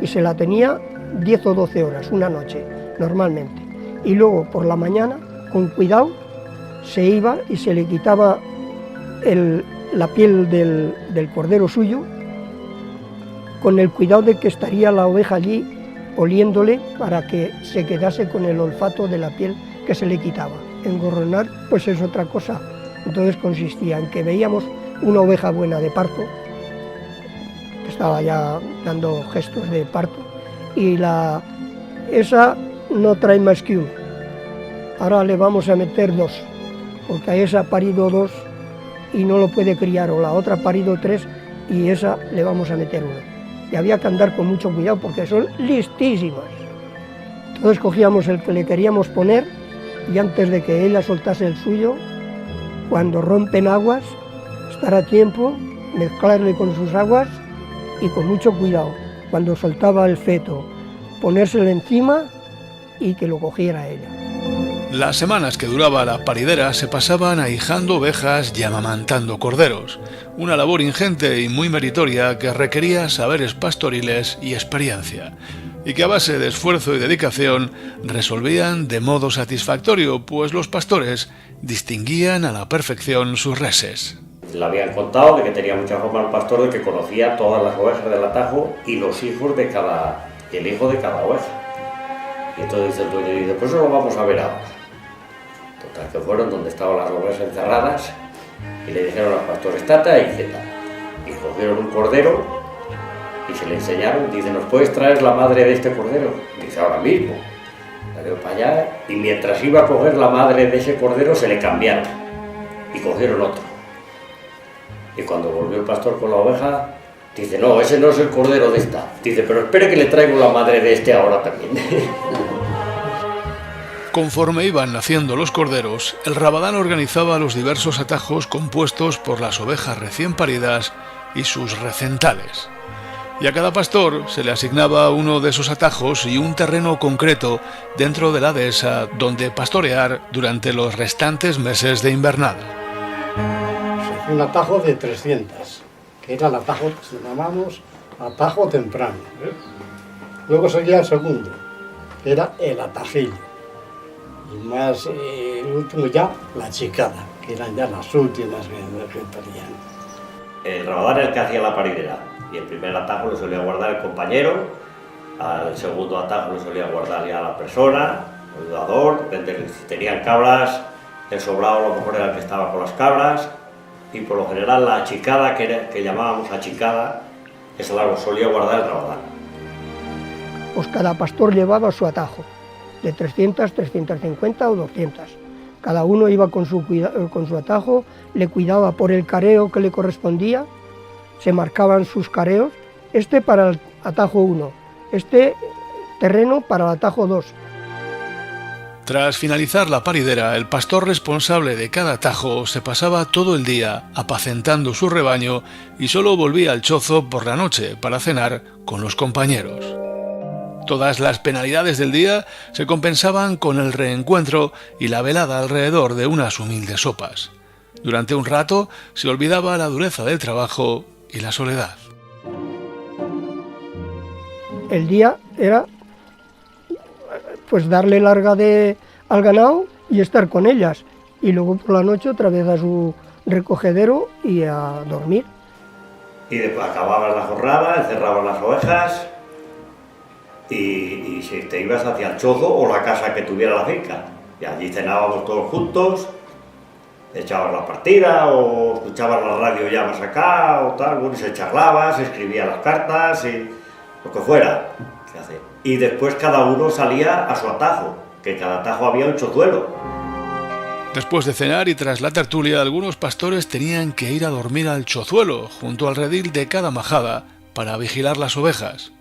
Y se la tenía 10 o 12 horas, una noche, normalmente. Y luego por la mañana, con cuidado, se iba y se le quitaba la piel del cordero suyo, con el cuidado de que estaría la oveja allí oliéndole para que se quedase con el olfato de la piel que se le quitaba. Engorronar pues es otra cosa. Entonces consistía en que veíamos una oveja buena de parto, que estaba ya dando gestos de parto, y esa no trae más que uno. Ahora le vamos a meter 2, porque a esa ha parido 2 y no lo puede criar, o la otra ha parido 3 y esa le vamos a meter 1. Y había que andar con mucho cuidado porque son listísimas. Entonces cogíamos el que le queríamos poner y antes de que ella soltase el suyo, cuando rompen aguas, estar a tiempo, mezclarle con sus aguas y con mucho cuidado. Cuando soltaba el feto, ponérselo encima y que lo cogiera ella. Las semanas que duraba la paridera se pasaban ahijando ovejas y amamantando corderos, una labor ingente y muy meritoria que requería saberes pastoriles y experiencia, y que a base de esfuerzo y dedicación resolvían de modo satisfactorio, pues los pastores distinguían a la perfección sus reses. Le habían contado de que tenía mucha fama el pastor de que conocía todas las ovejas del atajo y los hijos de el hijo de cada oveja. Y entonces dice el dueño, y después eso lo vamos a ver ahora. Total, que fueron donde estaban las ovejas encerradas y le dijeron al pastor, estate y zeta. Y cogieron un cordero y se le enseñaron, dice, ¿nos puedes traer la madre de este cordero? Dice, ahora mismo. La dio para allá y mientras iba a coger la madre de ese cordero se le cambiaron y cogieron otro. Y cuando volvió el pastor con la oveja, dice, no, ese no es el cordero de esta. Dice, pero espere que le traigo la madre de este ahora también. Conforme iban naciendo los corderos, el rabadán organizaba los diversos atajos compuestos por las ovejas recién paridas y sus recentales. Y a cada pastor se le asignaba uno de esos atajos y un terreno concreto dentro de la dehesa donde pastorear durante los restantes meses de invernada. Se hizo un atajo de 300, que era el atajo que llamamos atajo temprano. Luego seguía el segundo, que era el atajillo. Y más, el último ya, la chicada, que eran ya las últimas que parían. El rabadán era el que hacía la paridera. Y el primer atajo lo solía guardar el compañero, al segundo atajo lo solía guardar ya la persona, el ayudador, depende de si tenían cabras, el sobrado a lo mejor era el que estaba con las cabras, y por lo general la achicada, que llamábamos achicada, esa la solía guardar el rabadán. Pues cada pastor llevaba su atajo, de 300, 350 o 200. Cada uno iba con su atajo, le cuidaba por el careo que le correspondía, se marcaban sus careos, este para el atajo 1, este terreno para el atajo 2. Tras finalizar la paridera, el pastor responsable de cada atajo se pasaba todo el día apacentando su rebaño y solo volvía al chozo por la noche para cenar con los compañeros. Todas las penalidades del día se compensaban con el reencuentro y la velada alrededor de unas humildes sopas. Durante un rato se olvidaba la dureza del trabajo y la soledad. El día era pues darle larga al ganado y estar con ellas, y luego por la noche otra vez a su recogedero y a dormir. Y después acababas la jornada, encerrabas las ovejas y si te ibas hacia el chozo o la casa que tuviera la finca, y allí cenábamos todos juntos, echabas la partida o escuchabas la radio ya más acá o tal, bueno, y se charlaba, se escribía las cartas y lo que fuera. Y después cada uno salía a su atajo, que en cada atajo había un chozuelo. Después de cenar y tras la tertulia, algunos pastores tenían que ir a dormir al chozuelo, junto al redil de cada majada, para vigilar las ovejas.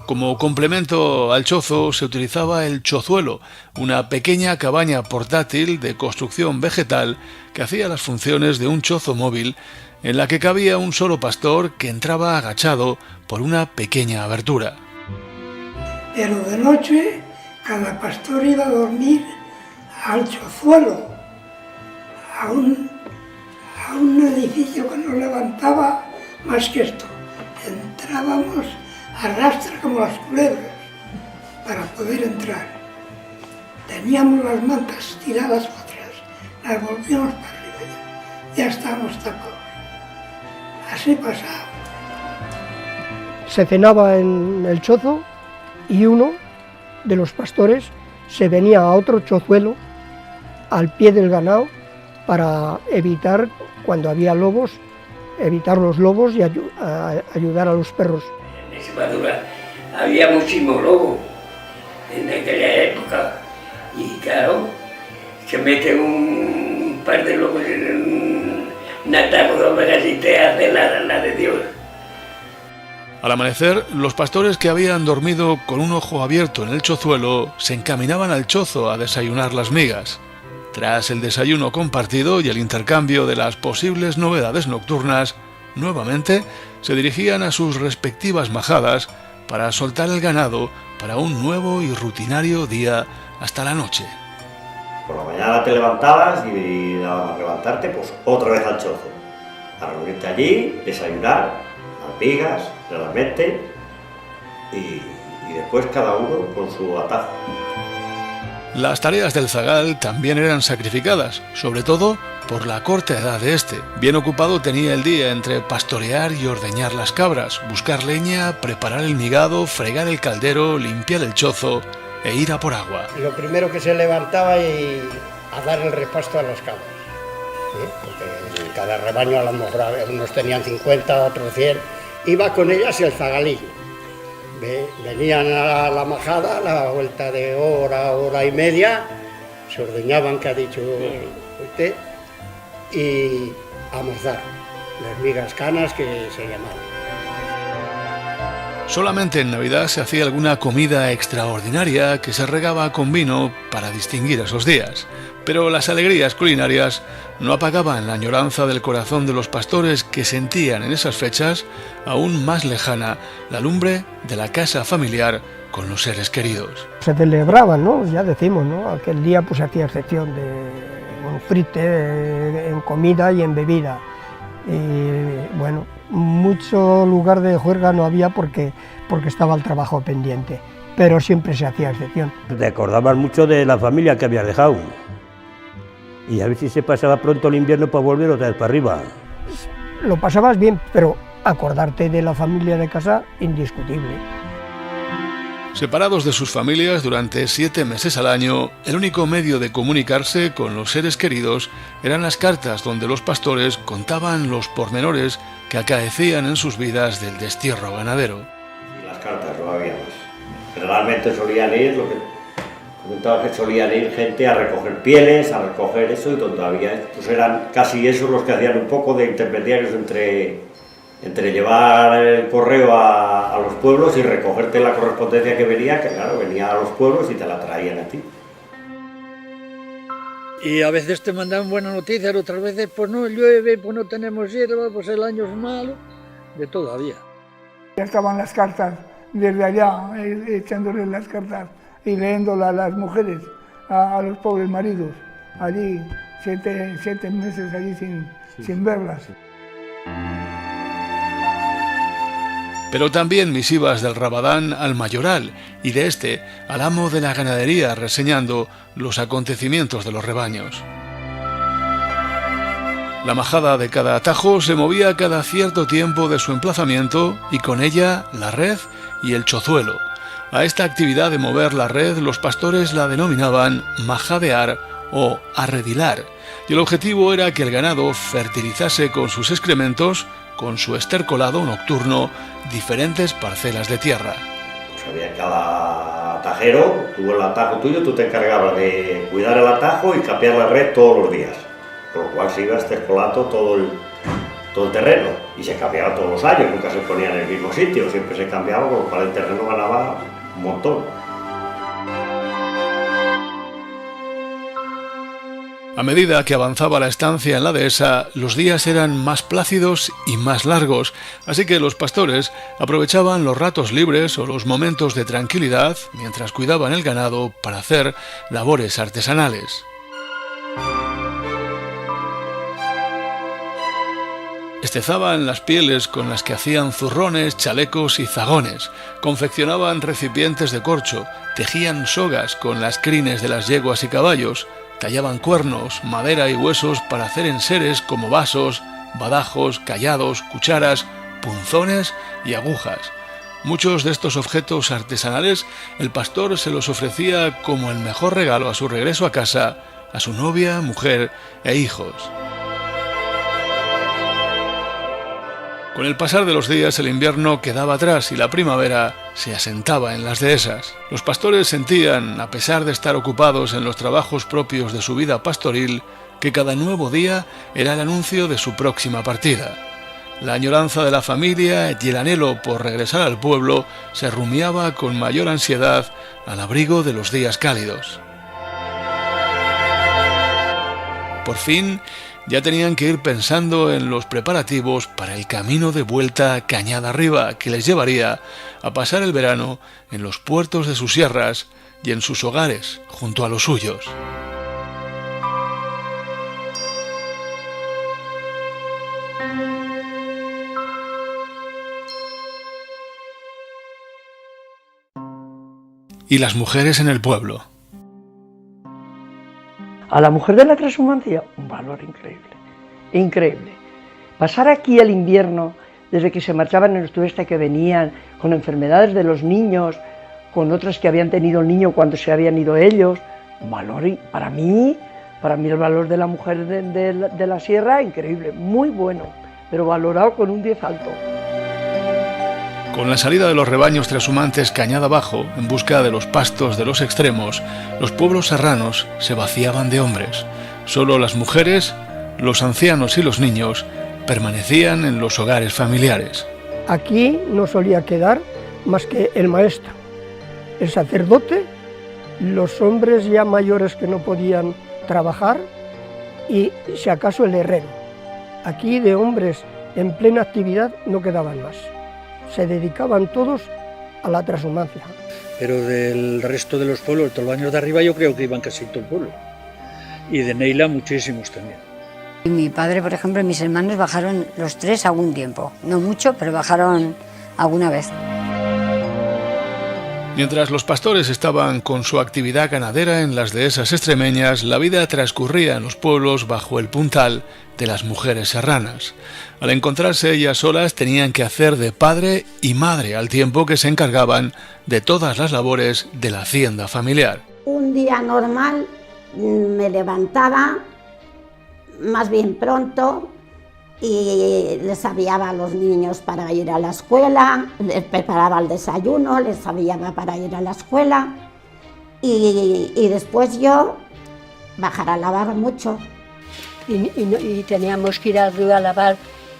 Como complemento al chozo se utilizaba el chozuelo, una pequeña cabaña portátil de construcción vegetal que hacía las funciones de un chozo móvil en la que cabía un solo pastor que entraba agachado por una pequeña abertura. Pero de noche cada pastor iba a dormir al chozuelo, a un edificio que no levantaba más que esto. Entrábamos arrastra como las culebras para poder entrar. Teníamos las mantas tiradas para atrás, las volvíamos para arriba, ya estábamos tapados. Así pasaba. Se cenaba en el chozo y uno de los pastores se venía a otro chozuelo al pie del ganado para evitar, cuando había lobos, evitar los lobos y ayudar a los perros. En Extremadura había muchísimo lobo en aquella época y claro, se mete un par de lobos en un atajo de ovejas y te hace la de Dios. Al amanecer, los pastores que habían dormido con un ojo abierto en el chozuelo se encaminaban al chozo a desayunar las migas. Tras el desayuno compartido y el intercambio de las posibles novedades nocturnas, nuevamente se dirigían a sus respectivas majadas para soltar el ganado para un nuevo y rutinario día hasta la noche. Por la mañana te levantabas y nada más levantarte, pues otra vez al chozo. A reunirte allí, desayunar, las vigas, realmente, y después cada uno con su atajo. Las tareas del zagal también eran sacrificadas, sobre todo por la corta edad de este. Bien ocupado tenía el día entre pastorear y ordeñar las cabras, buscar leña, preparar el migado, fregar el caldero, limpiar el chozo e ir a por agua. Lo primero que se levantaba y a dar el repasto a las cabras, ¿sí? Porque en cada rebaño a lo mejor unos tenían 50, otros 100, iba con ellas el zagalillo. Venían a la majada a la vuelta de hora y media, se ordeñaban, que ha dicho usted, y a almorzar, las migas canas que se llamaban. Solamente en Navidad se hacía alguna comida extraordinaria que se regaba con vino para distinguir esos días, pero las alegrías culinarias no apagaban la añoranza del corazón de los pastores que sentían en esas fechas aún más lejana la lumbre de la casa familiar con los seres queridos. Se celebraban, ¿no? Ya decimos, ¿no? Aquel día pues hacía excepción de un frite en comida y en bebida. Y bueno, mucho lugar de juerga no había porque estaba el trabajo pendiente, pero siempre se hacía excepción. Te acordabas mucho de la familia que habías dejado y a ver si se pasaba pronto el invierno para volver otra vez para arriba. Lo pasabas bien, pero acordarte de la familia de casa, indiscutible. Separados de sus familias durante 7 meses al año, el único medio de comunicarse con los seres queridos eran las cartas donde los pastores contaban los pormenores que acaecían en sus vidas del destierro ganadero. Y las cartas no había más. Generalmente solían ir, lo que comentaba, que solían ir gente a recoger pieles, a recoger eso, y todavía pues eran casi esos los que hacían un poco de intermediarios entre llevar el correo a los pueblos y recogerte la correspondencia que venía, que claro, venía a los pueblos y te la traían a ti. Y a veces te mandaban buenas noticias, otras veces pues no llueve, pues no tenemos hierba, pues el año es malo, de todo había. Ya estaban las cartas desde allá, echándoles las cartas y leyéndolas a las mujeres, a los pobres maridos, allí, 7 meses allí sin verlas. Pero también misivas del Rabadán al mayoral y de este al amo de la ganadería reseñando los acontecimientos de los rebaños. La majada de cada atajo se movía cada cierto tiempo de su emplazamiento y con ella la red y el chozuelo. A esta actividad de mover la red los pastores la denominaban majadear o arredilar, y el objetivo era que el ganado fertilizase con sus excrementos, con su estercolado nocturno, diferentes parcelas de tierra. Pues había cada atajero, tuvo el atajo tuyo, tú te encargabas de cuidar el atajo y capear la red todos los días, por lo cual se iba estercolando todo el terreno y se cambiaba todos los años, nunca se ponía en el mismo sitio, siempre se cambiaba, por lo cual el terreno ganaba un montón. A medida que avanzaba la estancia en la dehesa, los días eran más plácidos y más largos, así que los pastores aprovechaban los ratos libres o los momentos de tranquilidad mientras cuidaban el ganado para hacer labores artesanales. Estezaban las pieles con las que hacían zurrones, chalecos y zagones, confeccionaban recipientes de corcho, tejían sogas con las crines de las yeguas y caballos, tallaban cuernos, madera y huesos para hacer enseres como vasos, badajos, callados, cucharas, punzones y agujas. Muchos de estos objetos artesanales el pastor se los ofrecía como el mejor regalo a su regreso a casa, a su novia, mujer e hijos. Con el pasar de los días el invierno quedaba atrás y la primavera se asentaba en las dehesas. Los pastores sentían, a pesar de estar ocupados en los trabajos propios de su vida pastoril, que cada nuevo día era el anuncio de su próxima partida. La añoranza de la familia y el anhelo por regresar al pueblo se rumiaba con mayor ansiedad al abrigo de los días cálidos. Por fin ya tenían que ir pensando en los preparativos para el camino de vuelta cañada arriba que les llevaría a pasar el verano en los puertos de sus sierras y en sus hogares junto a los suyos. Y las mujeres en el pueblo. A la mujer de la transhumancia, un valor increíble, increíble. Pasar aquí el invierno, desde que se marchaban en el oeste, que venían con enfermedades de los niños, con otras que habían tenido el niño cuando se habían ido ellos, un valor, para mí el valor de la mujer de la sierra, increíble, muy bueno, pero valorado con un 10 alto. Con la salida de los rebaños trashumantes cañada abajo, en busca de los pastos de los extremos, los pueblos serranos se vaciaban de hombres. Solo las mujeres, los ancianos y los niños permanecían en los hogares familiares. Aquí no solía quedar más que el maestro, el sacerdote, los hombres ya mayores que no podían trabajar y, si acaso, el herrero. Aquí de hombres en plena actividad no quedaban más. Se dedicaban todos a la transhumancia. Pero del resto de los pueblos, de Tolbaños de arriba, yo creo que iban casi todo el pueblo. Y de Neila muchísimos también. Mi padre, por ejemplo, y mis hermanos bajaron los tres algún tiempo. No mucho, pero bajaron alguna vez. Mientras los pastores estaban con su actividad ganadera en las dehesas extremeñas, la vida transcurría en los pueblos bajo el puntal de las mujeres serranas. Al encontrarse ellas solas tenían que hacer de padre y madre al tiempo que se encargaban de todas las labores de la hacienda familiar. Un día normal me levantaba más bien pronto y les aviaba a los niños para ir a la escuela, les preparaba el desayuno, les aviaba para ir a la escuela y después yo bajar a lavar mucho. Y teníamos que ir arriba a lavar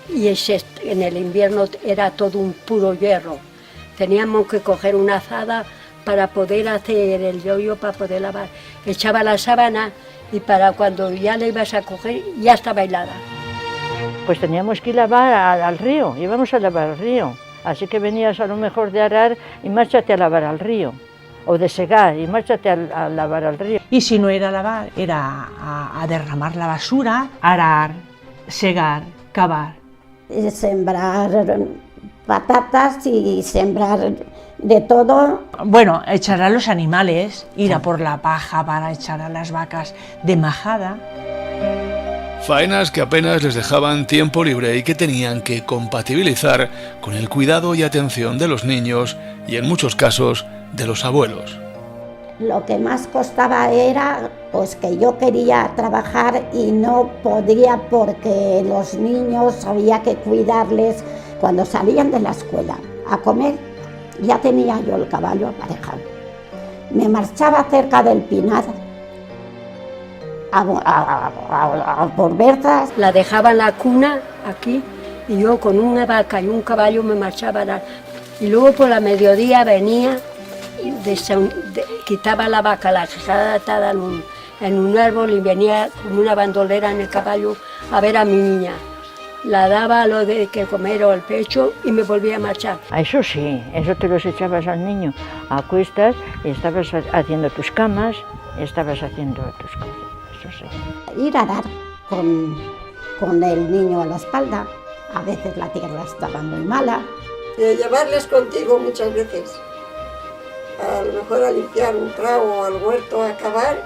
y en el invierno era todo un puro hierro. Teníamos que coger una azada para poder hacer el yoyo, para poder lavar. Echaba la sábana y para cuando ya la ibas a coger ya estaba helada. Pues teníamos que ir a lavar al río, íbamos a lavar al río. Así que venías a lo mejor de arar y márchate a lavar al río. O de segar y márchate a lavar al río. Y si no era lavar, era a derramar la basura, arar, segar, cavar. Sembrar patatas y sembrar de todo. Bueno, echar a los animales, ir a por la paja para echar a las vacas de majada. Faenas que apenas les dejaban tiempo libre y que tenían que compatibilizar con el cuidado y atención de los niños y, en muchos casos, de los abuelos. Lo que más costaba era pues que yo quería trabajar y no podía porque los niños había que cuidarles. Cuando salían de la escuela a comer ya tenía yo el caballo aparejado. Me marchaba cerca del Pinar por Berzas. La dejaba en la cuna aquí y yo con una vaca y un caballo me marchaba y luego por la mediodía venía y quitaba la vaca, la dejaba atada en un árbol y venía con una bandolera en el caballo a ver a mi niña. La daba lo de que comer o el pecho y me volvía a marchar. Eso sí, eso te los echabas al niño a cuestas y estabas haciendo tus camas, estabas haciendo tus cosas. Ir a arar con el niño a la espalda, a veces la tierra estaba muy mala. De llevarles contigo muchas veces, a lo mejor a limpiar un prado o al huerto a cavar,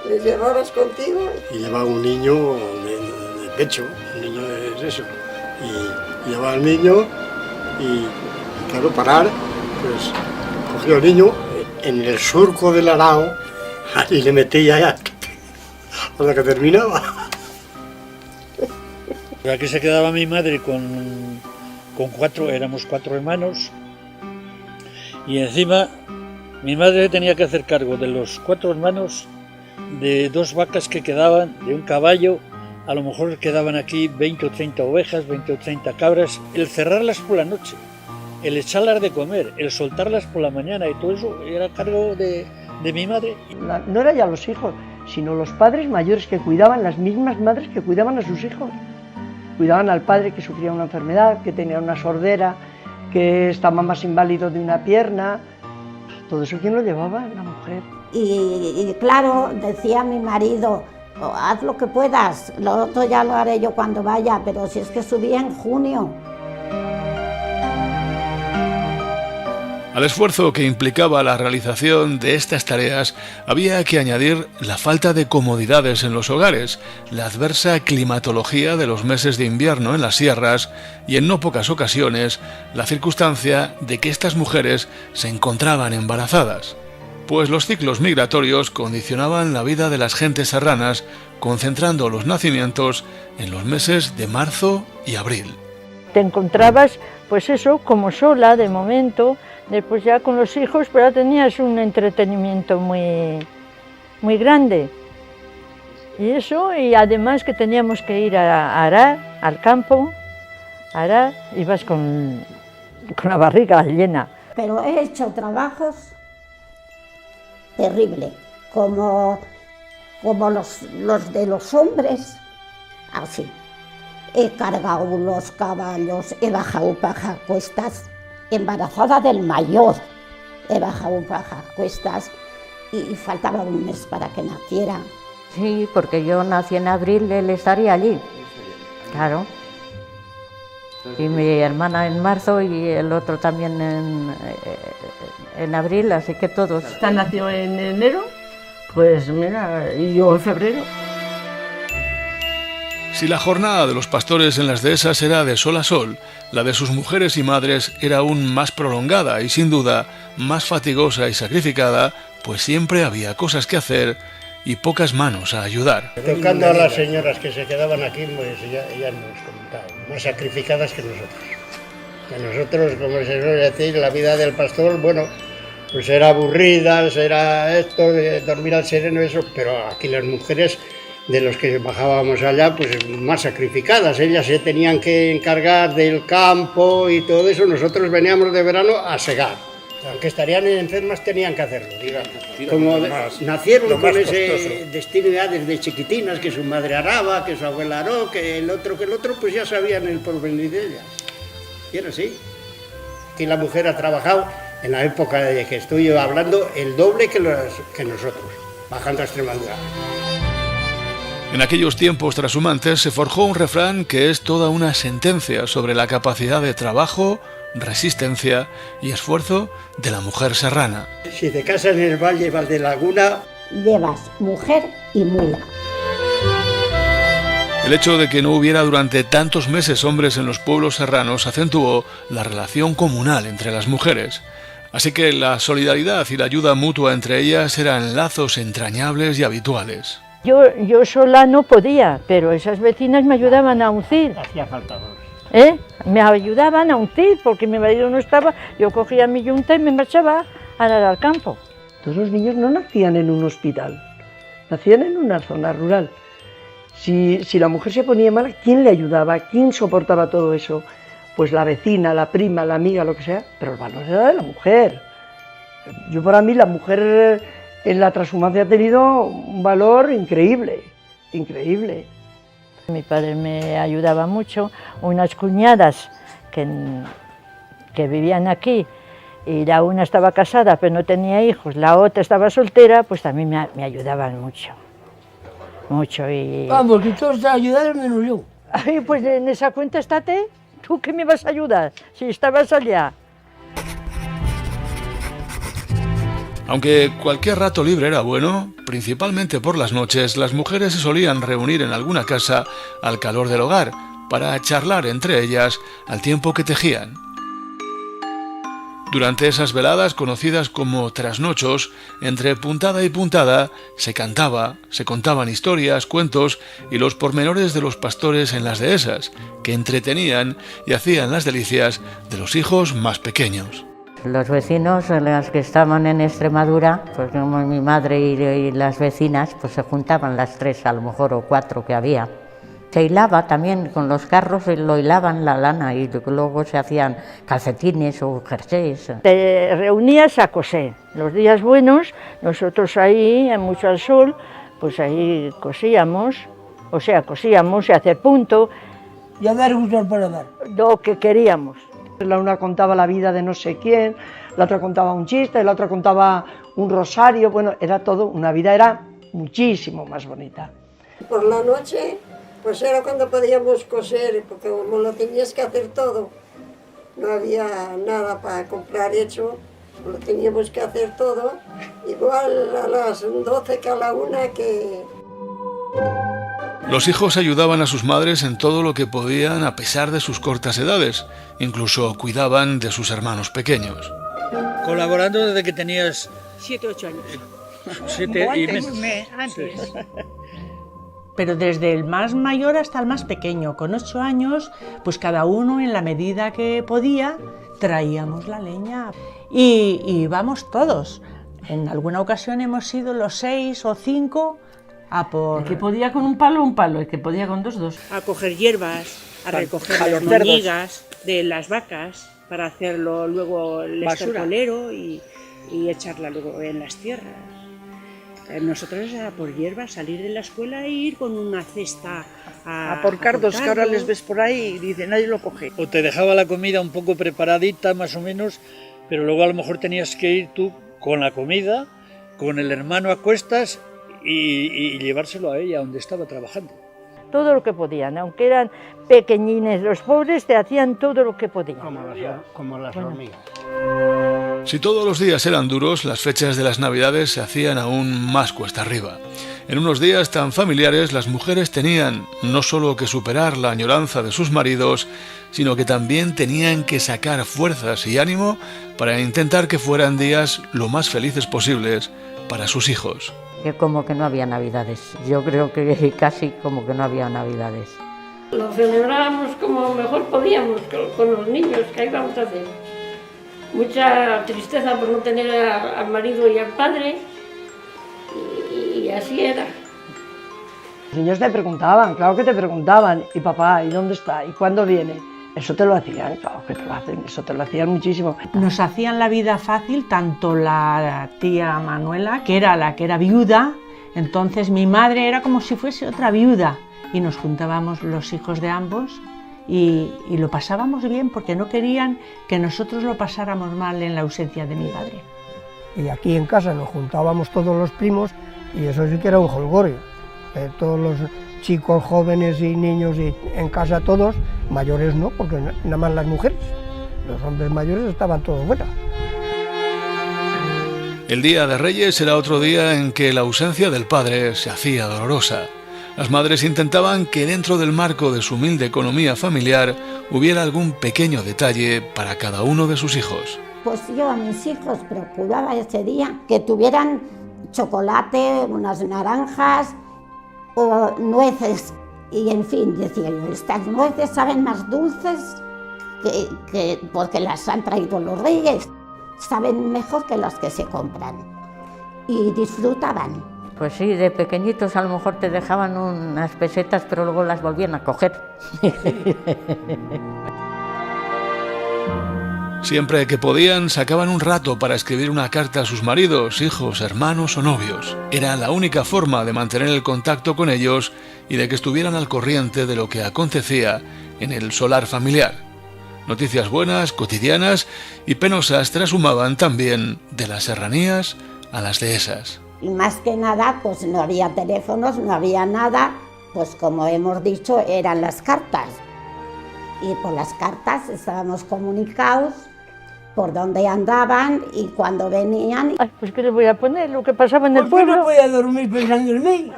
les llevabas contigo. Y llevaba un niño de pecho, un niño es eso, y llevaba al niño y claro, parar, pues cogía al niño en el surco del arao y le metía ya hasta que terminaba. Aquí se quedaba mi madre con éramos cuatro hermanos, y encima mi madre tenía que hacer cargo de los 4 hermanos, de 2 vacas que quedaban, de un caballo, a lo mejor quedaban aquí 20 o 30 ovejas, 20 o 30 cabras, el cerrarlas por la noche, el echarlas de comer, el soltarlas por la mañana y todo eso era cargo de mi madre. No eran ya los hijos, sino los padres mayores que cuidaban, las mismas madres que cuidaban a sus hijos. Cuidaban al padre que sufría una enfermedad, que tenía una sordera, que estaba más inválido de una pierna. Todo eso, ¿quién lo llevaba? La mujer. Y claro, decía mi marido, haz lo que puedas, lo otro ya lo haré yo cuando vaya, pero si es que subía en junio. Al esfuerzo que implicaba la realización de estas tareas había que añadir la falta de comodidades en los hogares, la adversa climatología de los meses de invierno en las sierras y en no pocas ocasiones la circunstancia de que estas mujeres se encontraban embarazadas, pues los ciclos migratorios condicionaban la vida de las gentes serranas, concentrando los nacimientos en los meses de marzo y abril. Te encontrabas, pues eso, como sola de momento. Después ya con los hijos, pero ya tenías un entretenimiento muy grande. Y eso, y además que teníamos que ir a arar, al campo, a arar, ibas con la barriga llena. Pero he hecho trabajos terribles, como los de los hombres, así. He cargado los caballos, he bajado pajacuestas. Embarazada del mayor, he bajado pajacuestas y faltaba un mes para que naciera. Sí, porque yo nací en abril, él estaría allí, claro. Y mi hermana en marzo y el otro también en abril, así que todos. ¿Esta nació en enero? Pues mira, y yo en febrero. Si la jornada de los pastores en las dehesas era de sol a sol, la de sus mujeres y madres era aún más prolongada y sin duda más fatigosa y sacrificada, pues siempre había cosas que hacer y pocas manos a ayudar. Tocando a las señoras que se quedaban aquí, pues ya nos comentaban, más sacrificadas que nosotros. Que nosotros, como se suele decir, la vida del pastor, bueno, pues era aburrida, era esto, de dormir al sereno, eso, pero aquí las mujeres de los que bajábamos allá, pues más sacrificadas. Ellas se tenían que encargar del campo y todo eso. Nosotros veníamos de verano a segar. Aunque estarían enfermas, tenían que hacerlo, digamos. Como nacieron con ese destino ya desde chiquitinas, que su madre araba, que su abuela aró, que el otro, pues ya sabían el porvenir de ellas. Y era así. Aquí la mujer ha trabajado, en la época de que estoy hablando, el doble que nosotros, bajando a Extremadura. En aquellos tiempos trashumantes se forjó un refrán que es toda una sentencia sobre la capacidad de trabajo, resistencia y esfuerzo de la mujer serrana. Si te casas en el Valle Valdelaguna, llevas mujer y mula. El hecho de que no hubiera durante tantos meses hombres en los pueblos serranos acentuó la relación comunal entre las mujeres. Así que la solidaridad y la ayuda mutua entre ellas eran lazos entrañables y habituales. Yo sola no podía, pero esas vecinas me ayudaban a uncir. Hacía falta dos. Me ayudaban a uncir, porque mi marido no estaba, yo cogía mi yunta y me marchaba a arar al campo. Todos los niños no nacían en un hospital, nacían en una zona rural. Si la mujer se ponía mala, ¿quién le ayudaba? ¿Quién soportaba todo eso? Pues la vecina, la prima, la amiga, lo que sea, pero el valor era de la mujer. Yo, para mí, la mujer en la transhumancia ha tenido un valor increíble, increíble. Mi padre me ayudaba mucho, unas cuñadas que vivían aquí, y la una estaba casada pero no tenía hijos, la otra estaba soltera, pues también me ayudaban mucho. Mucho y... Vamos, que todos te ayudaron menos yo. Ay, pues en esa cuenta estate, ¿tú qué me vas a ayudar si estabas allá? Aunque cualquier rato libre era bueno, principalmente por las noches, las mujeres se solían reunir en alguna casa al calor del hogar para charlar entre ellas al tiempo que tejían. Durante esas veladas, conocidas como trasnochos, entre puntada y puntada, se cantaba, se contaban historias, cuentos y los pormenores de los pastores en las dehesas, que entretenían y hacían las delicias de los hijos más pequeños. Los vecinos, las que estaban en Extremadura, pues como mi madre y las vecinas, pues se juntaban las tres, a lo mejor, o cuatro que había. Se hilaba también con los carros, lo hilaban la lana y luego se hacían calcetines o jerseys. Te reunías a coser. Los días buenos, nosotros ahí, mucho al sol, pues ahí cosíamos y hacer punto. Y a dar gusto al paladar. Lo que queríamos. La una contaba la vida de no sé quién, la otra contaba un chiste, la otra contaba un rosario, bueno, era todo, una vida era muchísimo más bonita. Por la noche, pues era cuando podíamos coser, porque como lo tenías que hacer todo, no había nada para comprar hecho, lo teníamos que hacer todo, igual a las 12 que a la 1 que... Los hijos ayudaban a sus madres en todo lo que podían a pesar de sus cortas edades, incluso cuidaban de sus hermanos pequeños. Colaborando desde que tenías 7 o 8 años. 7 y menos. Antes. Sí. Pero desde el más mayor hasta el más pequeño, con 8 años, pues cada uno en la medida que podía traíamos la leña y íbamos todos. En alguna ocasión hemos sido los 6 o 5 a por... El que podía con un palo, el que podía con dos. A coger hierbas, a recoger las moñigas de las vacas para hacerlo luego el estercolero y echarla luego en las tierras. Nosotros a por hierbas, salir de la escuela e ir con una cesta a por cardos, que ahora les ves por ahí y dicen, nadie lo coge. O te dejaba la comida un poco preparadita más o menos, pero luego a lo mejor tenías que ir tú con la comida, con el hermano a cuestas y llevárselo a ella donde estaba trabajando. Todo lo que podían, aunque eran pequeñines, los pobres te hacían todo lo que podían. Como las hormigas. Si todos los días eran duros, las fechas de las Navidades se hacían aún más cuesta arriba. En unos días tan familiares, las mujeres tenían no solo que superar la añoranza de sus maridos, sino que también tenían que sacar fuerzas y ánimo para intentar que fueran días lo más felices posibles para sus hijos. Que como que no había Navidades, yo creo que casi como que no había Navidades. Lo celebrábamos como mejor podíamos con los niños, ¿qué íbamos a hacer? Mucha tristeza por no tener al marido y al padre, y así era. Los niños te preguntaban, claro que te preguntaban, y papá, ¿y dónde está? ¿Y cuándo viene? Eso te lo hacían, claro que te lo hacen, eso te lo hacían muchísimo. Nos hacían la vida fácil tanto la tía Manuela, que era la que era viuda, entonces mi madre era como si fuese otra viuda, y nos juntábamos los hijos de ambos y lo pasábamos bien porque no querían que nosotros lo pasáramos mal en la ausencia de mi padre. Y aquí en casa nos juntábamos todos los primos y eso sí que era un jolgorio. Todos los chicos, jóvenes y niños y en casa todos, mayores no, porque nada más las mujeres. Los hombres mayores estaban todos fuera. El Día de Reyes era otro día en que la ausencia del padre se hacía dolorosa. Las madres intentaban que dentro del marco de su humilde economía familiar hubiera algún pequeño detalle para cada uno de sus hijos. Pues yo a mis hijos procuraba ese día que tuvieran chocolate, unas naranjas o nueces. Y en fin, decía yo, estas nueces saben más dulces que porque las han traído los reyes. Saben mejor que las que se compran. Y disfrutaban. Pues sí, de pequeñitos a lo mejor te dejaban unas pesetas, pero luego las volvían a coger. Siempre que podían, sacaban un rato para escribir una carta a sus maridos, hijos, hermanos o novios. Era la única forma de mantener el contacto con ellos y de que estuvieran al corriente de lo que acontecía en el solar familiar. Noticias buenas, cotidianas y penosas trashumaban también de las serranías a las dehesas. Y más que nada, pues no había teléfonos, no había nada, pues como hemos dicho, eran las cartas. Y por las cartas estábamos comunicados por dónde andaban y cuándo venían. Ay, pues ¿qué les voy a poner? Lo que pasaba en el pueblo. No podía dormir pensando en mí.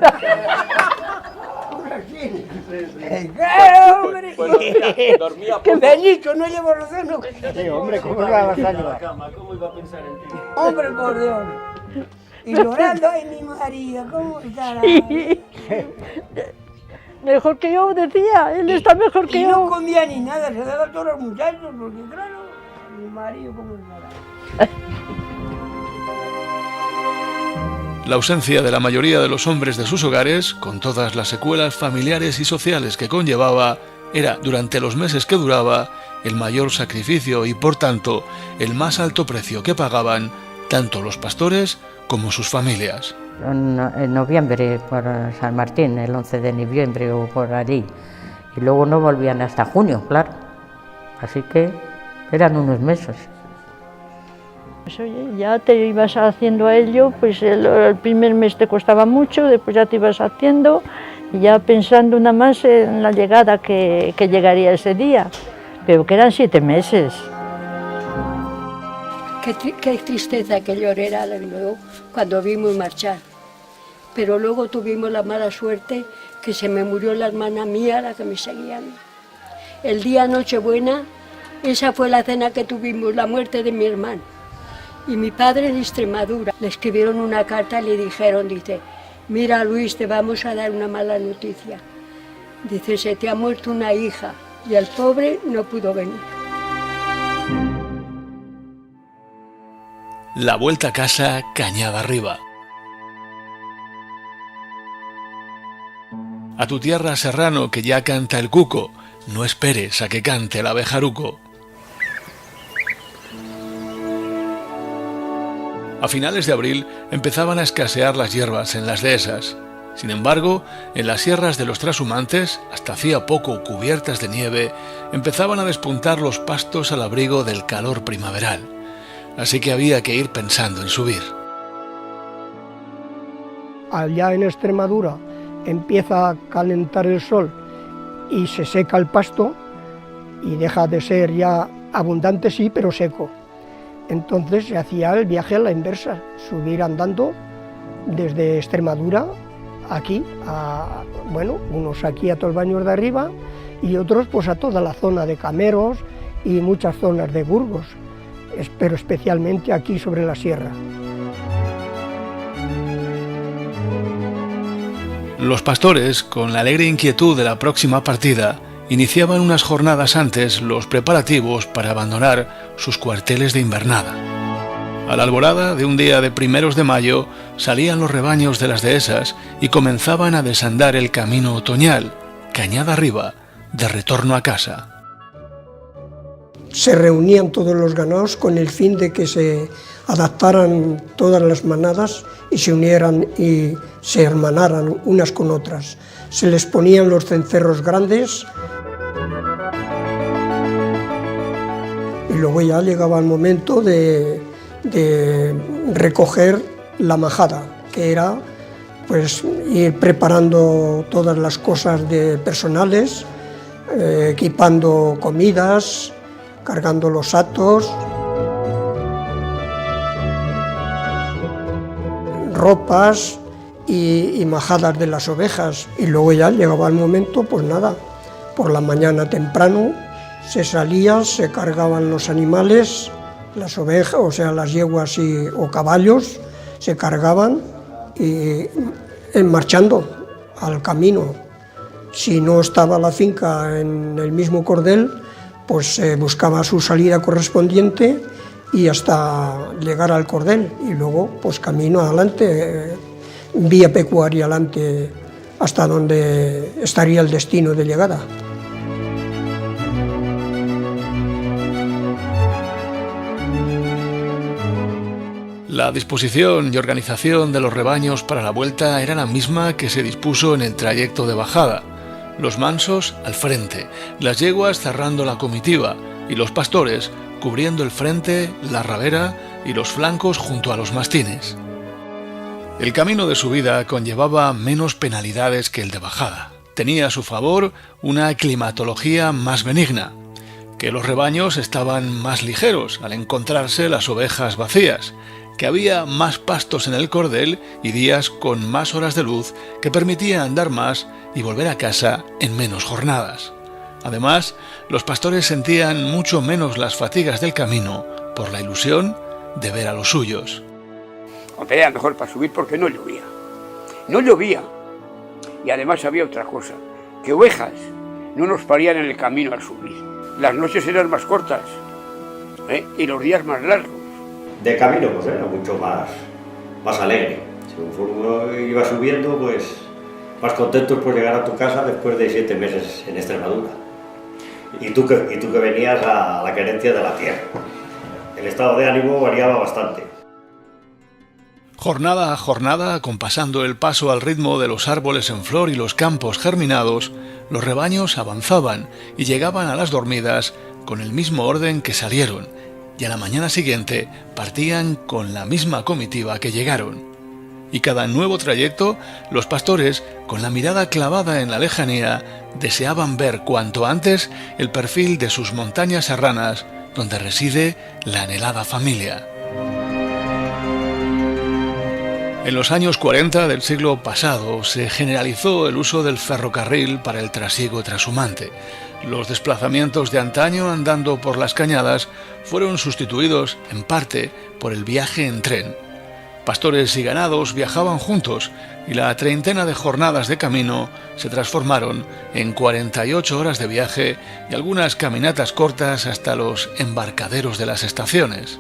¡Claro, hombre! ¡Qué feliz! No llevo razón. Sí, hombre, ¿cómo la vas a llevar? ¿Cómo iba a pensar en ti? Hombre, por Dios. Y llorando, ay, mi marido, ¿cómo estará? Mejor que yo, decía, él está mejor que yo. Y no comía ni nada, se daba a todos los muchachos, porque claro, mi marido como estará. La ausencia de la mayoría de los hombres de sus hogares, con todas las secuelas familiares y sociales que conllevaba, era, durante los meses que duraba, el mayor sacrificio y, por tanto, el más alto precio que pagaban tanto los pastores como sus familias. en noviembre por San Martín, el 11 de noviembre o por allí. Y luego no volvían hasta junio, claro. Así que eran unos meses. Pues oye, ya te ibas haciendo a ello, pues el primer mes te costaba mucho, después ya te ibas haciendo y ya pensando nada más en la llegada que llegaría ese día, pero que eran 7 meses. Qué tristeza que llorera luego cuando vimos marchar. Pero luego tuvimos la mala suerte que se me murió la hermana mía, la que me seguía. El día Nochebuena, esa fue la cena que tuvimos, la muerte de mi hermano. Y mi padre de Extremadura, le escribieron una carta y le dijeron, dice, mira Luis, te vamos a dar una mala noticia. Dice, se te ha muerto una hija y el pobre no pudo venir. La vuelta a casa cañada arriba. A tu tierra, serrano, que ya canta el cuco, no esperes a que cante el abejaruco. A finales de abril empezaban a escasear las hierbas en las dehesas. Sin embargo, en las sierras de los trashumantes, hasta hacía poco cubiertas de nieve, empezaban a despuntar los pastos al abrigo del calor primaveral. Así que había que ir pensando en subir. Allá en Extremadura empieza a calentar el sol y se seca el pasto y deja de ser ya abundante, sí, pero seco. Entonces se hacía el viaje a la inversa, subir andando desde Extremadura aquí, unos aquí a Tolbaños de arriba y otros pues a toda la zona de Cameros y muchas zonas de Burgos, pero especialmente aquí sobre la sierra. Los pastores, con la alegre inquietud de la próxima partida, iniciaban unas jornadas antes los preparativos para abandonar sus cuarteles de invernada. A la alborada de un día de primeros de mayo salían los rebaños de las dehesas y comenzaban a desandar el camino otoñal, cañada arriba, de retorno a casa. Se reunían todos los ganados con el fin de que se adaptaran todas las manadas y se unieran y se hermanaran unas con otras. Se les ponían los cencerros grandes y luego ya llegaba el momento de recoger la majada, que era pues ir preparando todas las cosas de personales, equipando comidas, cargando los hatos, ropas y majadas de las ovejas. Y luego ya llegaba el momento, pues nada, por la mañana temprano se salía, se cargaban los animales, las ovejas, o sea, las yeguas o caballos, se cargaban y marchando al camino. Si no estaba la finca en el mismo cordel, pues se buscaba su salida correspondiente y hasta llegar al cordel y luego pues camino adelante, vía pecuaria adelante hasta donde estaría el destino de llegada. La disposición y organización de los rebaños para la vuelta era la misma que se dispuso en el trayecto de bajada. Los mansos al frente, las yeguas cerrando la comitiva y los pastores cubriendo el frente, la rabera y los flancos junto a los mastines. El camino de subida conllevaba menos penalidades que el de bajada. Tenía a su favor una climatología más benigna, que los rebaños estaban más ligeros al encontrarse las ovejas vacías, que había más pastos en el cordel y días con más horas de luz que permitían andar más y volver a casa en menos jornadas. Además, los pastores sentían mucho menos las fatigas del camino por la ilusión de ver a los suyos. Era mejor para subir porque no llovía. No llovía. Y además había otra cosa, que ovejas no nos parían en el camino al subir. Las noches eran más cortas, y los días más largos. De camino pues era mucho más alegre. Según uno iba subiendo, pues más contentos por llegar a tu casa después de 7 meses en Extremadura. Y tú que venías a la querencia de la tierra. El estado de ánimo variaba bastante. Jornada a jornada, acompasando el paso al ritmo de los árboles en flor y los campos germinados, los rebaños avanzaban y llegaban a las dormidas con el mismo orden que salieron, y a la mañana siguiente partían con la misma comitiva que llegaron. Y cada nuevo trayecto, los pastores, con la mirada clavada en la lejanía, deseaban ver cuanto antes el perfil de sus montañas serranas, donde reside la anhelada familia. En los años 40 del siglo pasado se generalizó el uso del ferrocarril para el trasiego trashumante. Los desplazamientos de antaño andando por las cañadas fueron sustituidos en parte por el viaje en tren. Pastores y ganados viajaban juntos y la treintena de jornadas de camino se transformaron en 48 horas de viaje y algunas caminatas cortas hasta los embarcaderos de las estaciones.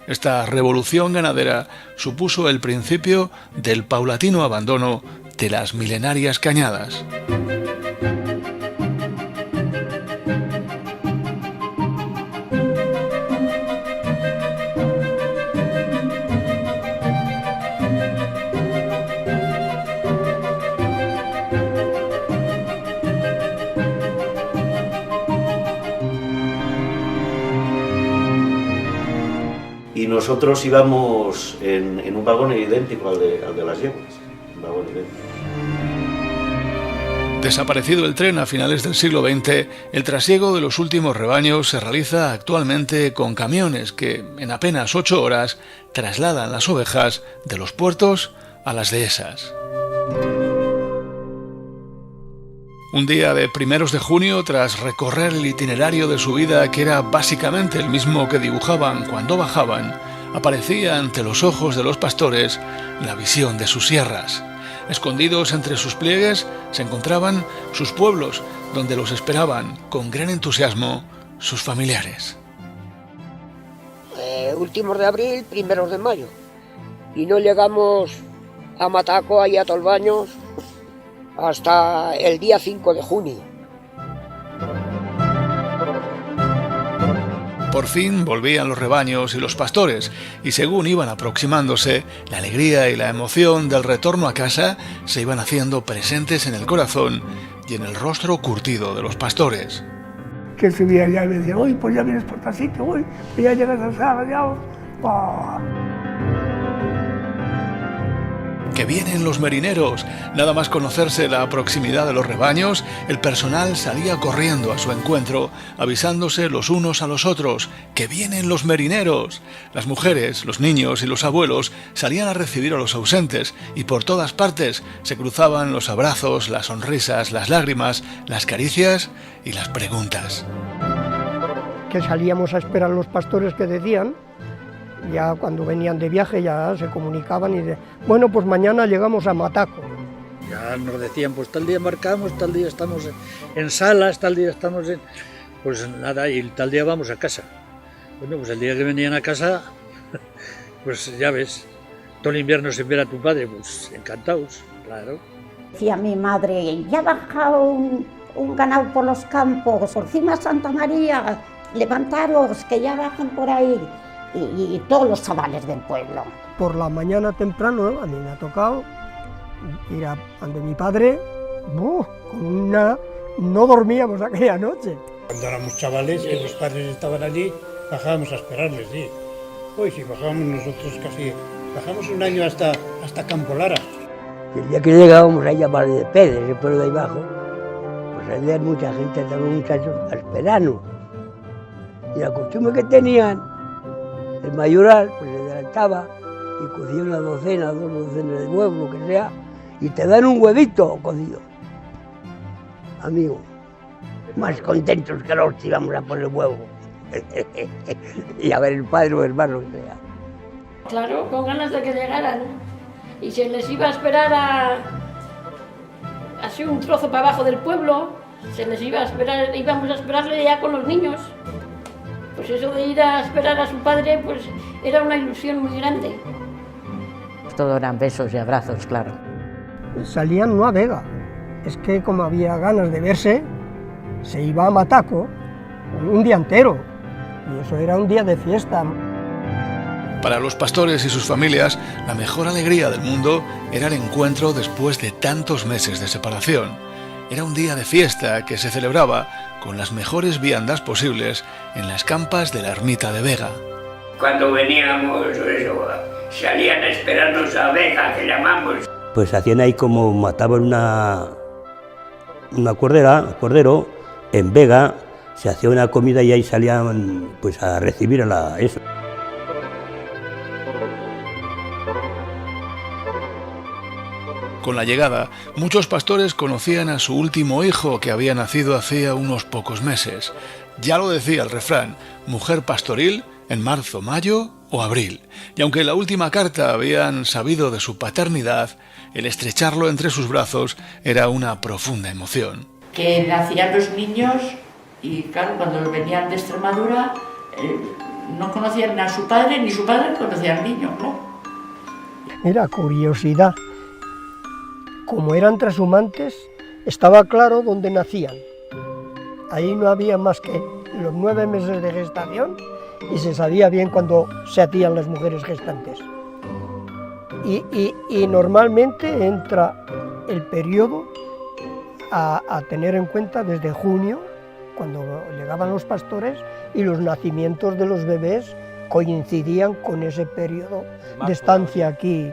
Esta revolución ganadera supuso el principio del paulatino abandono de las milenarias cañadas. Y nosotros íbamos en un vagón idéntico al de las yeguas, un vagón idéntico. Desaparecido el tren a finales del siglo XX, el trasiego de los últimos rebaños se realiza actualmente con camiones que, en apenas 8 horas, trasladan las ovejas de los puertos a las dehesas. Un día de primeros de junio, tras recorrer el itinerario de su vida, que era básicamente el mismo que dibujaban cuando bajaban, aparecía ante los ojos de los pastores la visión de sus sierras. Escondidos entre sus pliegues se encontraban sus pueblos, donde los esperaban con gran entusiasmo sus familiares. Últimos de abril, primeros de mayo. Y no llegamos a Mataco, ahí a Tolbaños, hasta el día 5 de junio. Por fin volvían los rebaños y los pastores, y según iban aproximándose, la alegría y la emoción del retorno a casa se iban haciendo presentes en el corazón y en el rostro curtido de los pastores. Que subía ya y me decía, uy, pues ya vienes por tal sitio, uy, pues ya llegas a Sala, ya... ¡Oh! ¡Que vienen los merineros! Nada más conocerse la proximidad de los rebaños, el personal salía corriendo a su encuentro, avisándose los unos a los otros, ¡que vienen los merineros! Las mujeres, los niños y los abuelos salían a recibir a los ausentes y por todas partes se cruzaban los abrazos, las sonrisas, las lágrimas, las caricias y las preguntas. Que salíamos a esperar los pastores que decían. Ya cuando venían de viaje ya se comunicaban y bueno, pues mañana llegamos a Mataco. Ya nos decían, pues tal día embarcamos, tal día estamos en Salas, tal día estamos en... Pues nada, y tal día vamos a casa. Bueno, pues el día que venían a casa, pues ya ves, todo el invierno sin ver a tu padre, pues encantados, claro. Decía mi madre, ya ha bajado un ganado por los campos, por encima de Santa María, levantaros, que ya bajan por ahí. Y todos los chavales del pueblo. Por la mañana temprano, a mí me ha tocado ir a donde mi padre, no dormíamos aquella noche. Cuando éramos chavales, que los padres estaban allí, bajábamos a esperarles, sí. Hoy sí, bajábamos nosotros bajamos un año hasta Campo Lara. El día que llegábamos ahí a Valle de Pérez, el pueblo de ahí abajo, pues había mucha gente, también muchachos, a esperarnos. Y la costumbre que tenían, el mayoral pues se adelantaba y cocía una docena, 2 docenas de huevos, lo que sea, y te dan un huevito cocido. Amigo, más contentos que los que íbamos a poner huevo. Y a ver el padre o el hermano que sea. Claro, con ganas de que llegaran. Y se les iba a esperar así un trozo para abajo del pueblo, se les iba a esperar, íbamos a esperarle ya con los niños. Pues eso de ir a esperar a su padre, pues era una ilusión muy grande. Todo eran besos y abrazos, claro. Salían no a Vega, es que como había ganas de verse, se iba a Mataco un día entero, y eso era un día de fiesta. Para los pastores y sus familias, la mejor alegría del mundo era el encuentro después de tantos meses de separación. Era un día de fiesta que se celebraba con las mejores viandas posibles en las campas de la ermita de Vega. Cuando veníamos, salían a esperarnos a Vega, que llamamos. Pues hacían ahí como mataban una cordero en Vega, se hacía una comida y ahí salían pues a recibir a eso. Con la llegada, muchos pastores conocían a su último hijo que había nacido hacía unos pocos meses. Ya lo decía el refrán, mujer pastoril en marzo, mayo o abril. Y aunque en la última carta habían sabido de su paternidad, el estrecharlo entre sus brazos era una profunda emoción. Que nacían los niños y claro, cuando venían de Extremadura no conocían a su padre ni su padre conocía al niño, ¿no? Era curiosidad. Como eran trashumantes, estaba claro dónde nacían. Ahí no había más que los 9 meses de gestación y se sabía bien cuándo se hacían las mujeres gestantes. Y normalmente entra el periodo a tener en cuenta desde junio, cuando llegaban los pastores, y los nacimientos de los bebés coincidían con ese periodo de estancia aquí.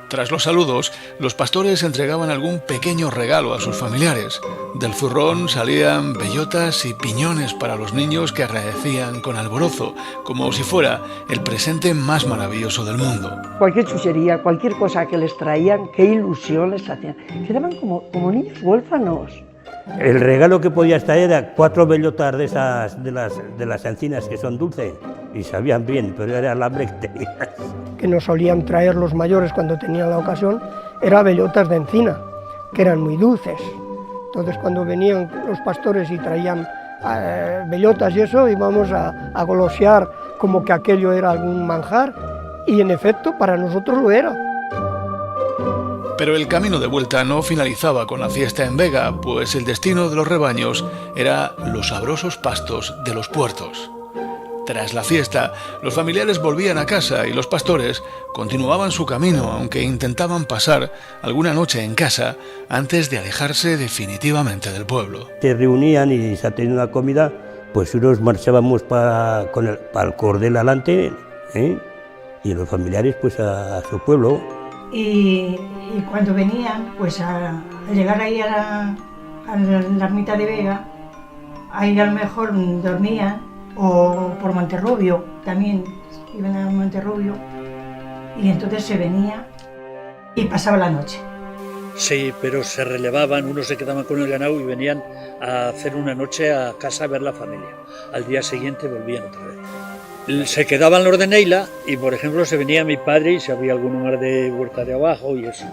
Tras los saludos, los pastores entregaban algún pequeño regalo a sus familiares. Del zurrón salían bellotas y piñones para los niños que agradecían con alborozo, como si fuera el presente más maravilloso del mundo. Cualquier chuchería, cualquier cosa que les traían, qué ilusión les hacían. Quedaban como niños huérfanos. El regalo que podías traer era 4 bellotas de esas, de las encinas que son dulces, y sabían bien, pero era el hambre que tenías. Que nos solían traer los mayores cuando tenían la ocasión, eran bellotas de encina, que eran muy dulces. Entonces cuando venían los pastores y traían bellotas y eso, íbamos a golosear como que aquello era algún manjar, y en efecto para nosotros lo era. Pero el camino de vuelta no finalizaba con la fiesta en Vega, pues el destino de los rebaños era los sabrosos pastos de los puertos. Tras la fiesta, los familiares volvían a casa y los pastores continuaban su camino, aunque intentaban pasar alguna noche en casa antes de alejarse definitivamente del pueblo. Se reunían y se hacía una comida, pues unos marchábamos para el cordel adelante, y los familiares pues a su pueblo. Y cuando venían, pues a llegar ahí a la ermita de Vega, ahí a lo mejor dormían, o por Monterrubio, también iban a Monterrubio, y entonces se venía y pasaba la noche. Sí, pero se relevaban, unos se quedaban con el ganado y venían a hacer una noche a casa a ver la familia. Al día siguiente volvían otra vez. Se quedaban los de Neila y, por ejemplo, se venía mi padre y si había algún lugar de huerta de abajo y eso.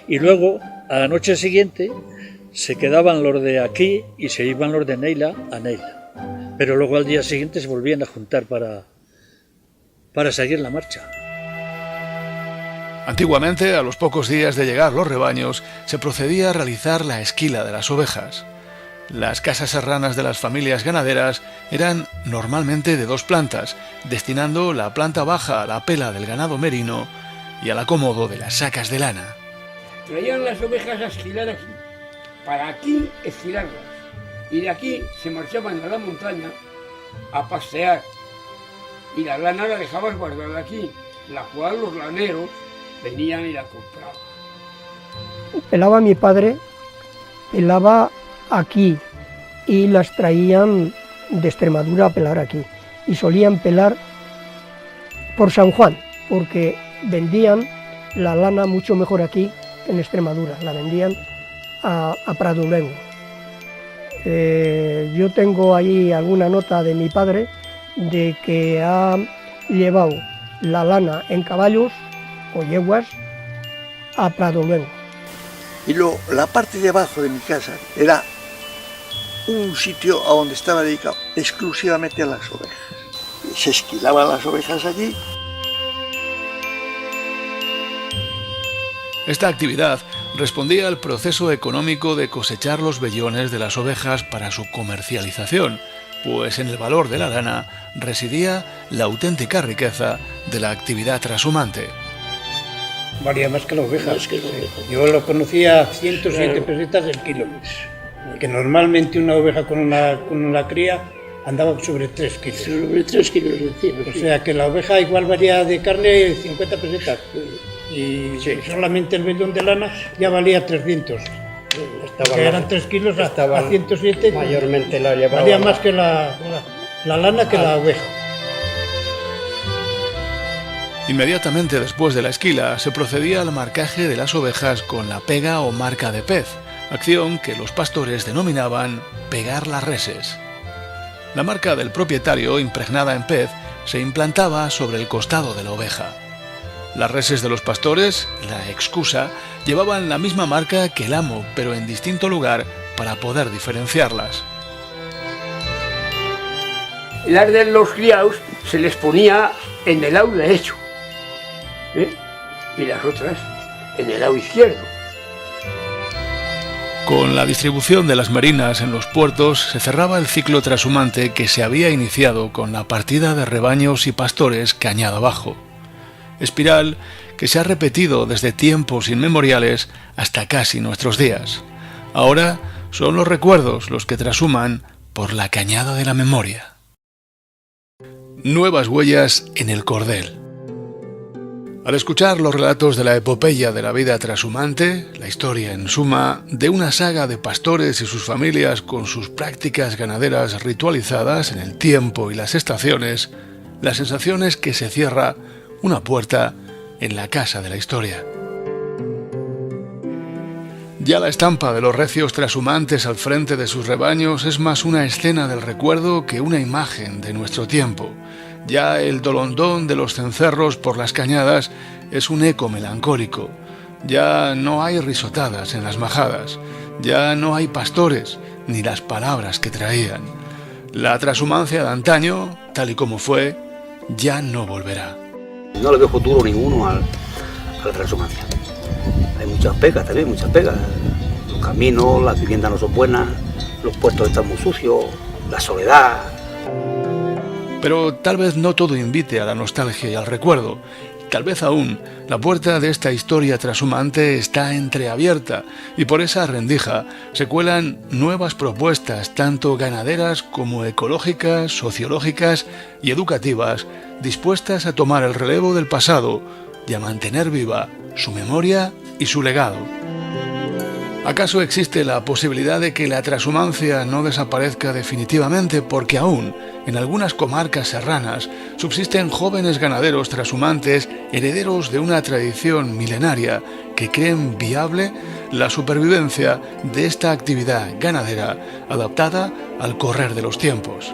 Y luego, a la noche siguiente, se quedaban los de aquí y se iban los de Neila a Neila. Pero luego al día siguiente se volvían a juntar para seguir la marcha. Antiguamente, a los pocos días de llegar los rebaños, se procedía a realizar la esquila de las ovejas. Las casas serranas de las familias ganaderas eran normalmente de 2 plantas, destinando la planta baja a la pela del ganado merino y al acomodo de las sacas de lana. Traían las ovejas a esquilar aquí, para aquí esquilarlas, y de aquí se marchaban a la montaña a pasear, y la lana la dejaban guardada aquí, la cual los laneros venían y la compraban. Pelaba mi padre, pelaba aquí y las traían de Extremadura a pelar aquí, y solían pelar por San Juan, porque vendían la lana mucho mejor aquí que en Extremadura, la vendían a Pradoluengo. Yo tengo ahí alguna nota de mi padre de que ha llevado la lana en caballos o yeguas a Pradoluengo. Y la parte de abajo de mi casa era un sitio a donde estaba dedicado exclusivamente a las ovejas. Se esquilaban las ovejas allí. Esta actividad respondía al proceso económico de cosechar los vellones de las ovejas para su comercialización, pues en el valor de la lana residía la auténtica riqueza de la actividad trashumante. Valía más que la oveja. Yo lo conocía a 107 pesetas el kilo. Que normalmente una oveja con una cría andaba sobre 3 kilos. Sobre 3 kilos encima. O sea que la oveja igual valía de carne 50 pesetas. Y solamente el velón de lana ya valía 300. Que eran 3 kilos a 107. Mayormente la llevaba. Valía más que la lana que la oveja. Inmediatamente después de la esquila se procedía al marcaje de las ovejas con la pega o marca de pez, acción que los pastores denominaban pegar las reses. La marca del propietario, impregnada en pez, se implantaba sobre el costado de la oveja. Las reses de los pastores, la excusa, llevaban la misma marca que el amo, pero en distinto lugar para poder diferenciarlas. Las de los criados se les ponía en el lado derecho, y las otras en el lado izquierdo. Con la distribución de las merinas en los puertos se cerraba el ciclo trashumante que se había iniciado con la partida de rebaños y pastores cañada abajo. Espiral que se ha repetido desde tiempos inmemoriales hasta casi nuestros días. Ahora son los recuerdos los que trashuman por la cañada de la memoria. Nuevas huellas en el cordel. Al escuchar los relatos de la epopeya de la vida trashumante, la historia en suma de una saga de pastores y sus familias con sus prácticas ganaderas ritualizadas en el tiempo y las estaciones, la sensación es que se cierra una puerta en la casa de la historia. Ya la estampa de los recios trashumantes al frente de sus rebaños es más una escena del recuerdo que una imagen de nuestro tiempo. Ya el dolondón de los cencerros por las cañadas es un eco melancólico. Ya no hay risotadas en las majadas. Ya no hay pastores, ni las palabras que traían. La trashumancia de antaño, tal y como fue, ya no volverá. No le veo futuro ninguno a la transhumancia. Hay muchas pegas también, muchas pegas. Los caminos, las viviendas no son buenas, los puertos están muy sucios, la soledad. Pero tal vez no todo invite a la nostalgia y al recuerdo. Tal vez aún la puerta de esta historia trashumante está entreabierta y por esa rendija se cuelan nuevas propuestas, tanto ganaderas como ecológicas, sociológicas y educativas, dispuestas a tomar el relevo del pasado y a mantener viva su memoria y su legado. ¿Acaso existe la posibilidad de que la trashumancia no desaparezca definitivamente porque aún en algunas comarcas serranas subsisten jóvenes ganaderos trashumantes herederos de una tradición milenaria que creen viable la supervivencia de esta actividad ganadera adaptada al correr de los tiempos?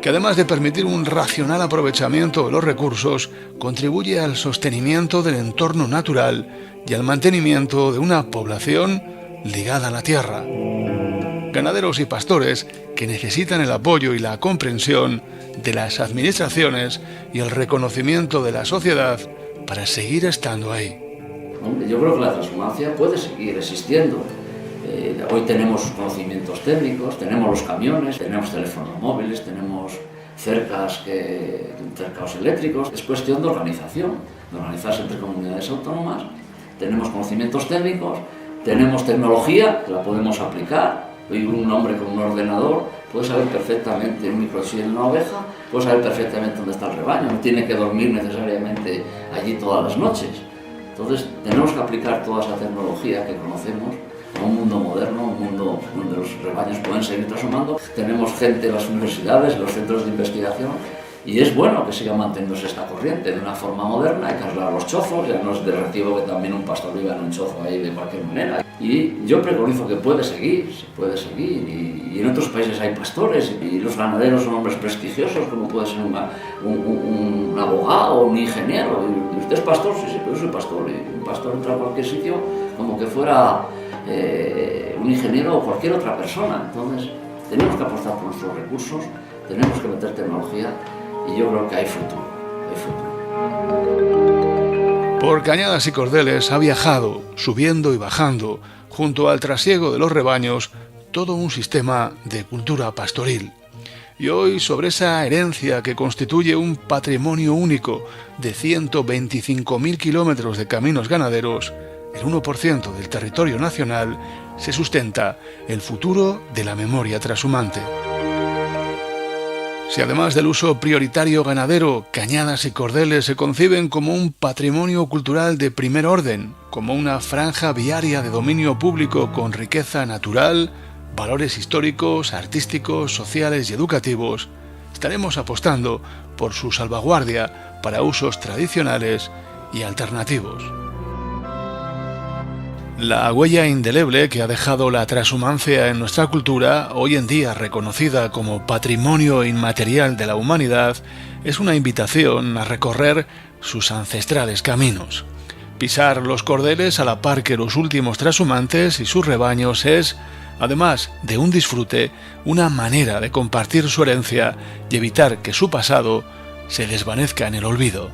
Que además de permitir un racional aprovechamiento de los recursos, contribuye al sostenimiento del entorno natural y al mantenimiento de una población ligada a la tierra. Ganaderos y pastores que necesitan el apoyo y la comprensión de las administraciones y el reconocimiento de la sociedad para seguir estando ahí. Hombre, yo creo que la transhumancia puede seguir existiendo. Hoy tenemos conocimientos técnicos, tenemos los camiones, tenemos teléfonos móviles, tenemos cercados eléctricos. Es cuestión de organización, de organizarse entre comunidades autónomas. Tenemos conocimientos técnicos, tenemos tecnología que la podemos aplicar. Hoy un hombre con un ordenador puede saber perfectamente un microchip en una oveja, puede saber perfectamente dónde está el rebaño, no tiene que dormir necesariamente allí todas las noches. Entonces tenemos que aplicar toda esa tecnología que conocemos a un mundo moderno, un mundo donde los rebaños pueden seguir trashumando. Tenemos gente en las universidades, en los centros de investigación, y es bueno que siga manteniéndose esta corriente de una forma moderna. Hay que arreglar los chozos, ya no es de recibo que también un pastor viva en un chozo ahí de cualquier manera. Y yo preconizo que puede seguir, se puede seguir, y en otros países hay pastores, y los ganaderos son hombres prestigiosos, como puede ser un abogado o un ingeniero. Y usted es pastor, sí, pero yo soy pastor, y un pastor entra a cualquier sitio como que fuera un ingeniero o cualquier otra persona. Entonces tenemos que apostar por nuestros recursos, tenemos que meter tecnología, y yo creo que hay futuro, Por cañadas y cordeles ha viajado, subiendo y bajando, junto al trasiego de los rebaños, todo un sistema de cultura pastoril. Y hoy, sobre esa herencia que constituye un patrimonio único de 125.000 kilómetros de caminos ganaderos, el 1% del territorio nacional, se sustenta el futuro de la memoria trashumante. Si además del uso prioritario ganadero, cañadas y cordeles se conciben como un patrimonio cultural de primer orden, como una franja viaria de dominio público con riqueza natural, valores históricos, artísticos, sociales y educativos, estaremos apostando por su salvaguardia para usos tradicionales y alternativos. La huella indeleble que ha dejado la transhumancia en nuestra cultura, hoy en día reconocida como patrimonio inmaterial de la humanidad, es una invitación a recorrer sus ancestrales caminos. Pisar los cordeles a la par que los últimos transhumantes y sus rebaños es, además de un disfrute, una manera de compartir su herencia y evitar que su pasado se desvanezca en el olvido.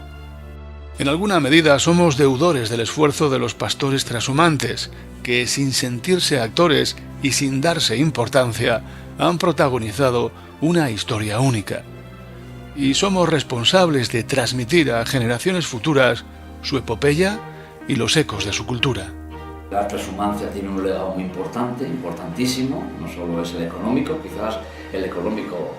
En alguna medida somos deudores del esfuerzo de los pastores transhumantes, que sin sentirse actores y sin darse importancia, han protagonizado una historia única. Y somos responsables de transmitir a generaciones futuras su epopeya y los ecos de su cultura. La transhumancia tiene un legado muy importante, importantísimo, no solo es el económico, quizás el económico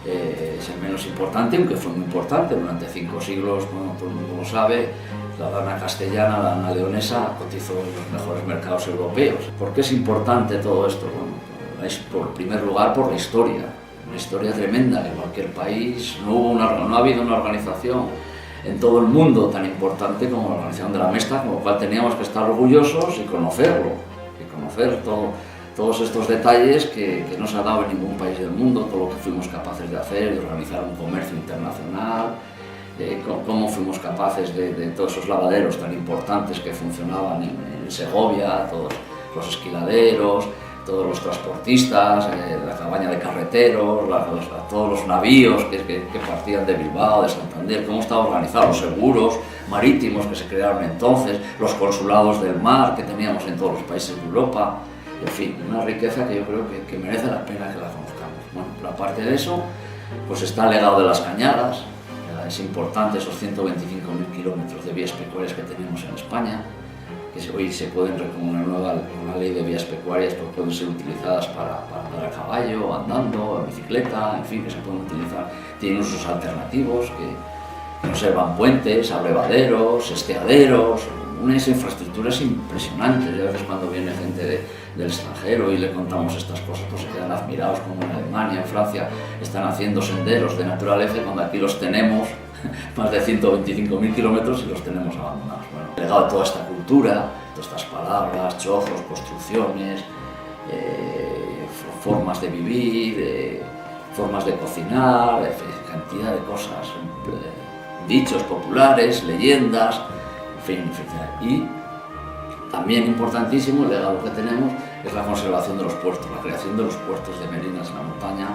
es el menos importante, aunque fue muy importante durante 5 siglos, bueno, todo el mundo lo sabe, la lana castellana, la lana leonesa, cotizó en los mejores mercados europeos. ¿Por qué es importante todo esto? Bueno, es por primer lugar por la historia, una historia tremenda, que en cualquier país no ha habido una organización en todo el mundo tan importante como la organización de la Mesta, con lo cual teníamos que estar orgullosos y conocerlo, y conocer todos estos detalles que no se ha dado en ningún país del mundo, todo lo que fuimos capaces de hacer, de organizar un comercio internacional, cómo fuimos capaces de todos esos lavaderos tan importantes que funcionaban en Segovia, todos los esquiladeros, todos los transportistas, la cabaña de carreteros, todos los navíos que partían de Bilbao, de Santander, cómo estaban organizados los seguros marítimos que se crearon entonces, los consulados del mar que teníamos en todos los países de Europa, en fin, una riqueza que yo creo que merece la pena que la conozcamos. Bueno, pero aparte de eso, pues está el legado de las cañadas, es importante esos 125.000 kilómetros de vías pecuarias que tenemos en España, que hoy se pueden, con una ley de vías pecuarias, pues pueden ser utilizadas para andar a caballo, andando, en bicicleta, en fin, que se pueden utilizar, tienen usos alternativos, que conservan puentes, abrevaderos, esteaderos, unas infraestructuras impresionantes. Y a veces cuando viene gente del extranjero y le contamos estas cosas, pues se quedan admirados, como en Alemania, en Francia, están haciendo senderos de naturaleza, cuando aquí los tenemos más de 125.000 kilómetros y los tenemos abandonados. Bueno, el legado de toda esta cultura, todas estas palabras, chozos, construcciones, formas de vivir, formas de cocinar, cantidad de cosas, dichos populares, leyendas, en fin. Y también importantísimo el legado que tenemos es la conservación de los puertos, la creación de los puertos de merinas en la montaña,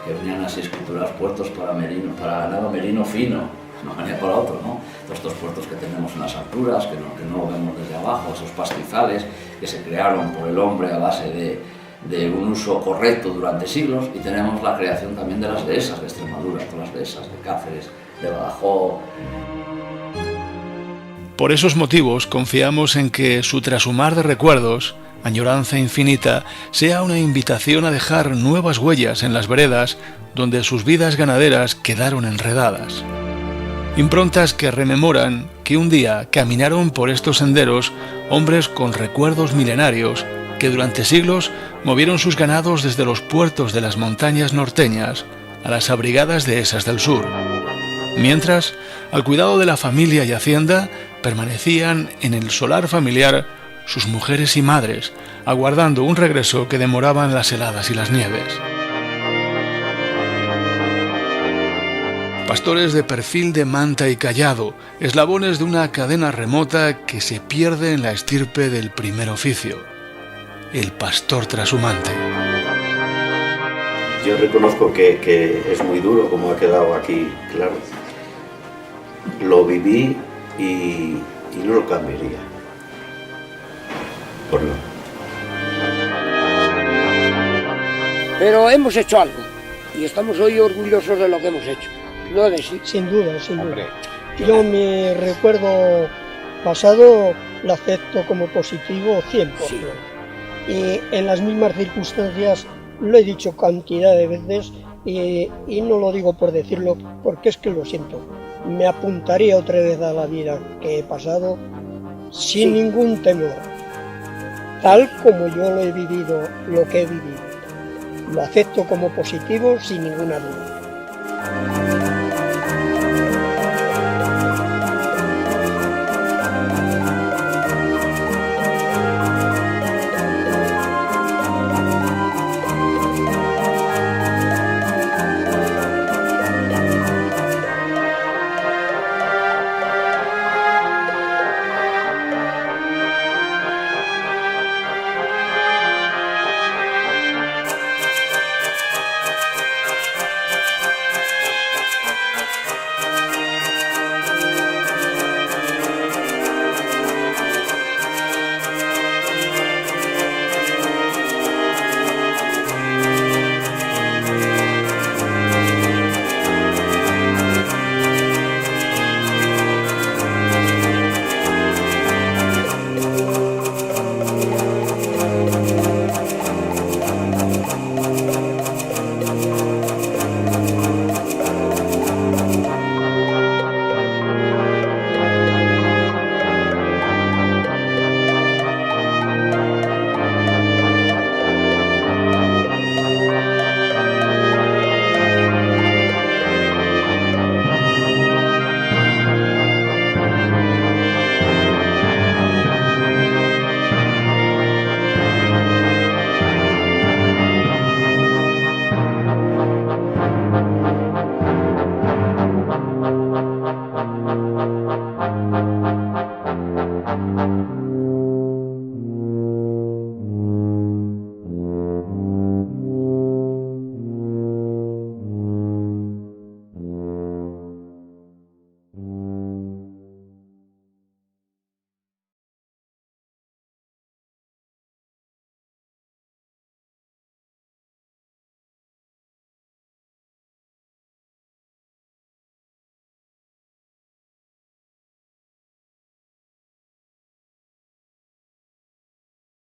que venían así escriturados puertos para ganado merino fino, no venía para otro, ¿no? Todos estos puertos que tenemos en las alturas, que no lo vemos desde abajo, esos pastizales que se crearon por el hombre a base de un uso correcto durante siglos, y tenemos la creación también de las dehesas de Extremadura, todas las dehesas de Cáceres, de Badajoz. Por esos motivos confiamos en que su trashumar de recuerdos, añoranza infinita, sea una invitación a dejar nuevas huellas en las veredas donde sus vidas ganaderas quedaron enredadas. Improntas que rememoran que un día caminaron por estos senderos hombres con recuerdos milenarios que durante siglos movieron sus ganados desde los puertos de las montañas norteñas a las abrigadas dehesas del sur. Mientras, al cuidado de la familia y hacienda, permanecían en el solar familiar sus mujeres y madres, aguardando un regreso que demoraban las heladas y las nieves. Pastores de perfil de manta y cayado, eslabones de una cadena remota que se pierde en la estirpe del primer oficio, el pastor trashumante. Yo reconozco que es muy duro, como ha quedado aquí claro. Lo viví y no lo cambiaría. Por nada. Pero hemos hecho algo. y estamos hoy orgullosos de lo que hemos hecho. ¿No que sí? Sin duda, sin duda. Yo mi recuerdo pasado lo acepto como positivo 100%. Sí. Y en las mismas circunstancias lo he dicho cantidad de veces y no lo digo por decirlo, porque es que lo siento. Me apuntaría otra vez a la vida que he pasado sin ningún temor, tal como yo lo he vivido, lo que he vivido. Lo acepto como positivo sin ninguna duda.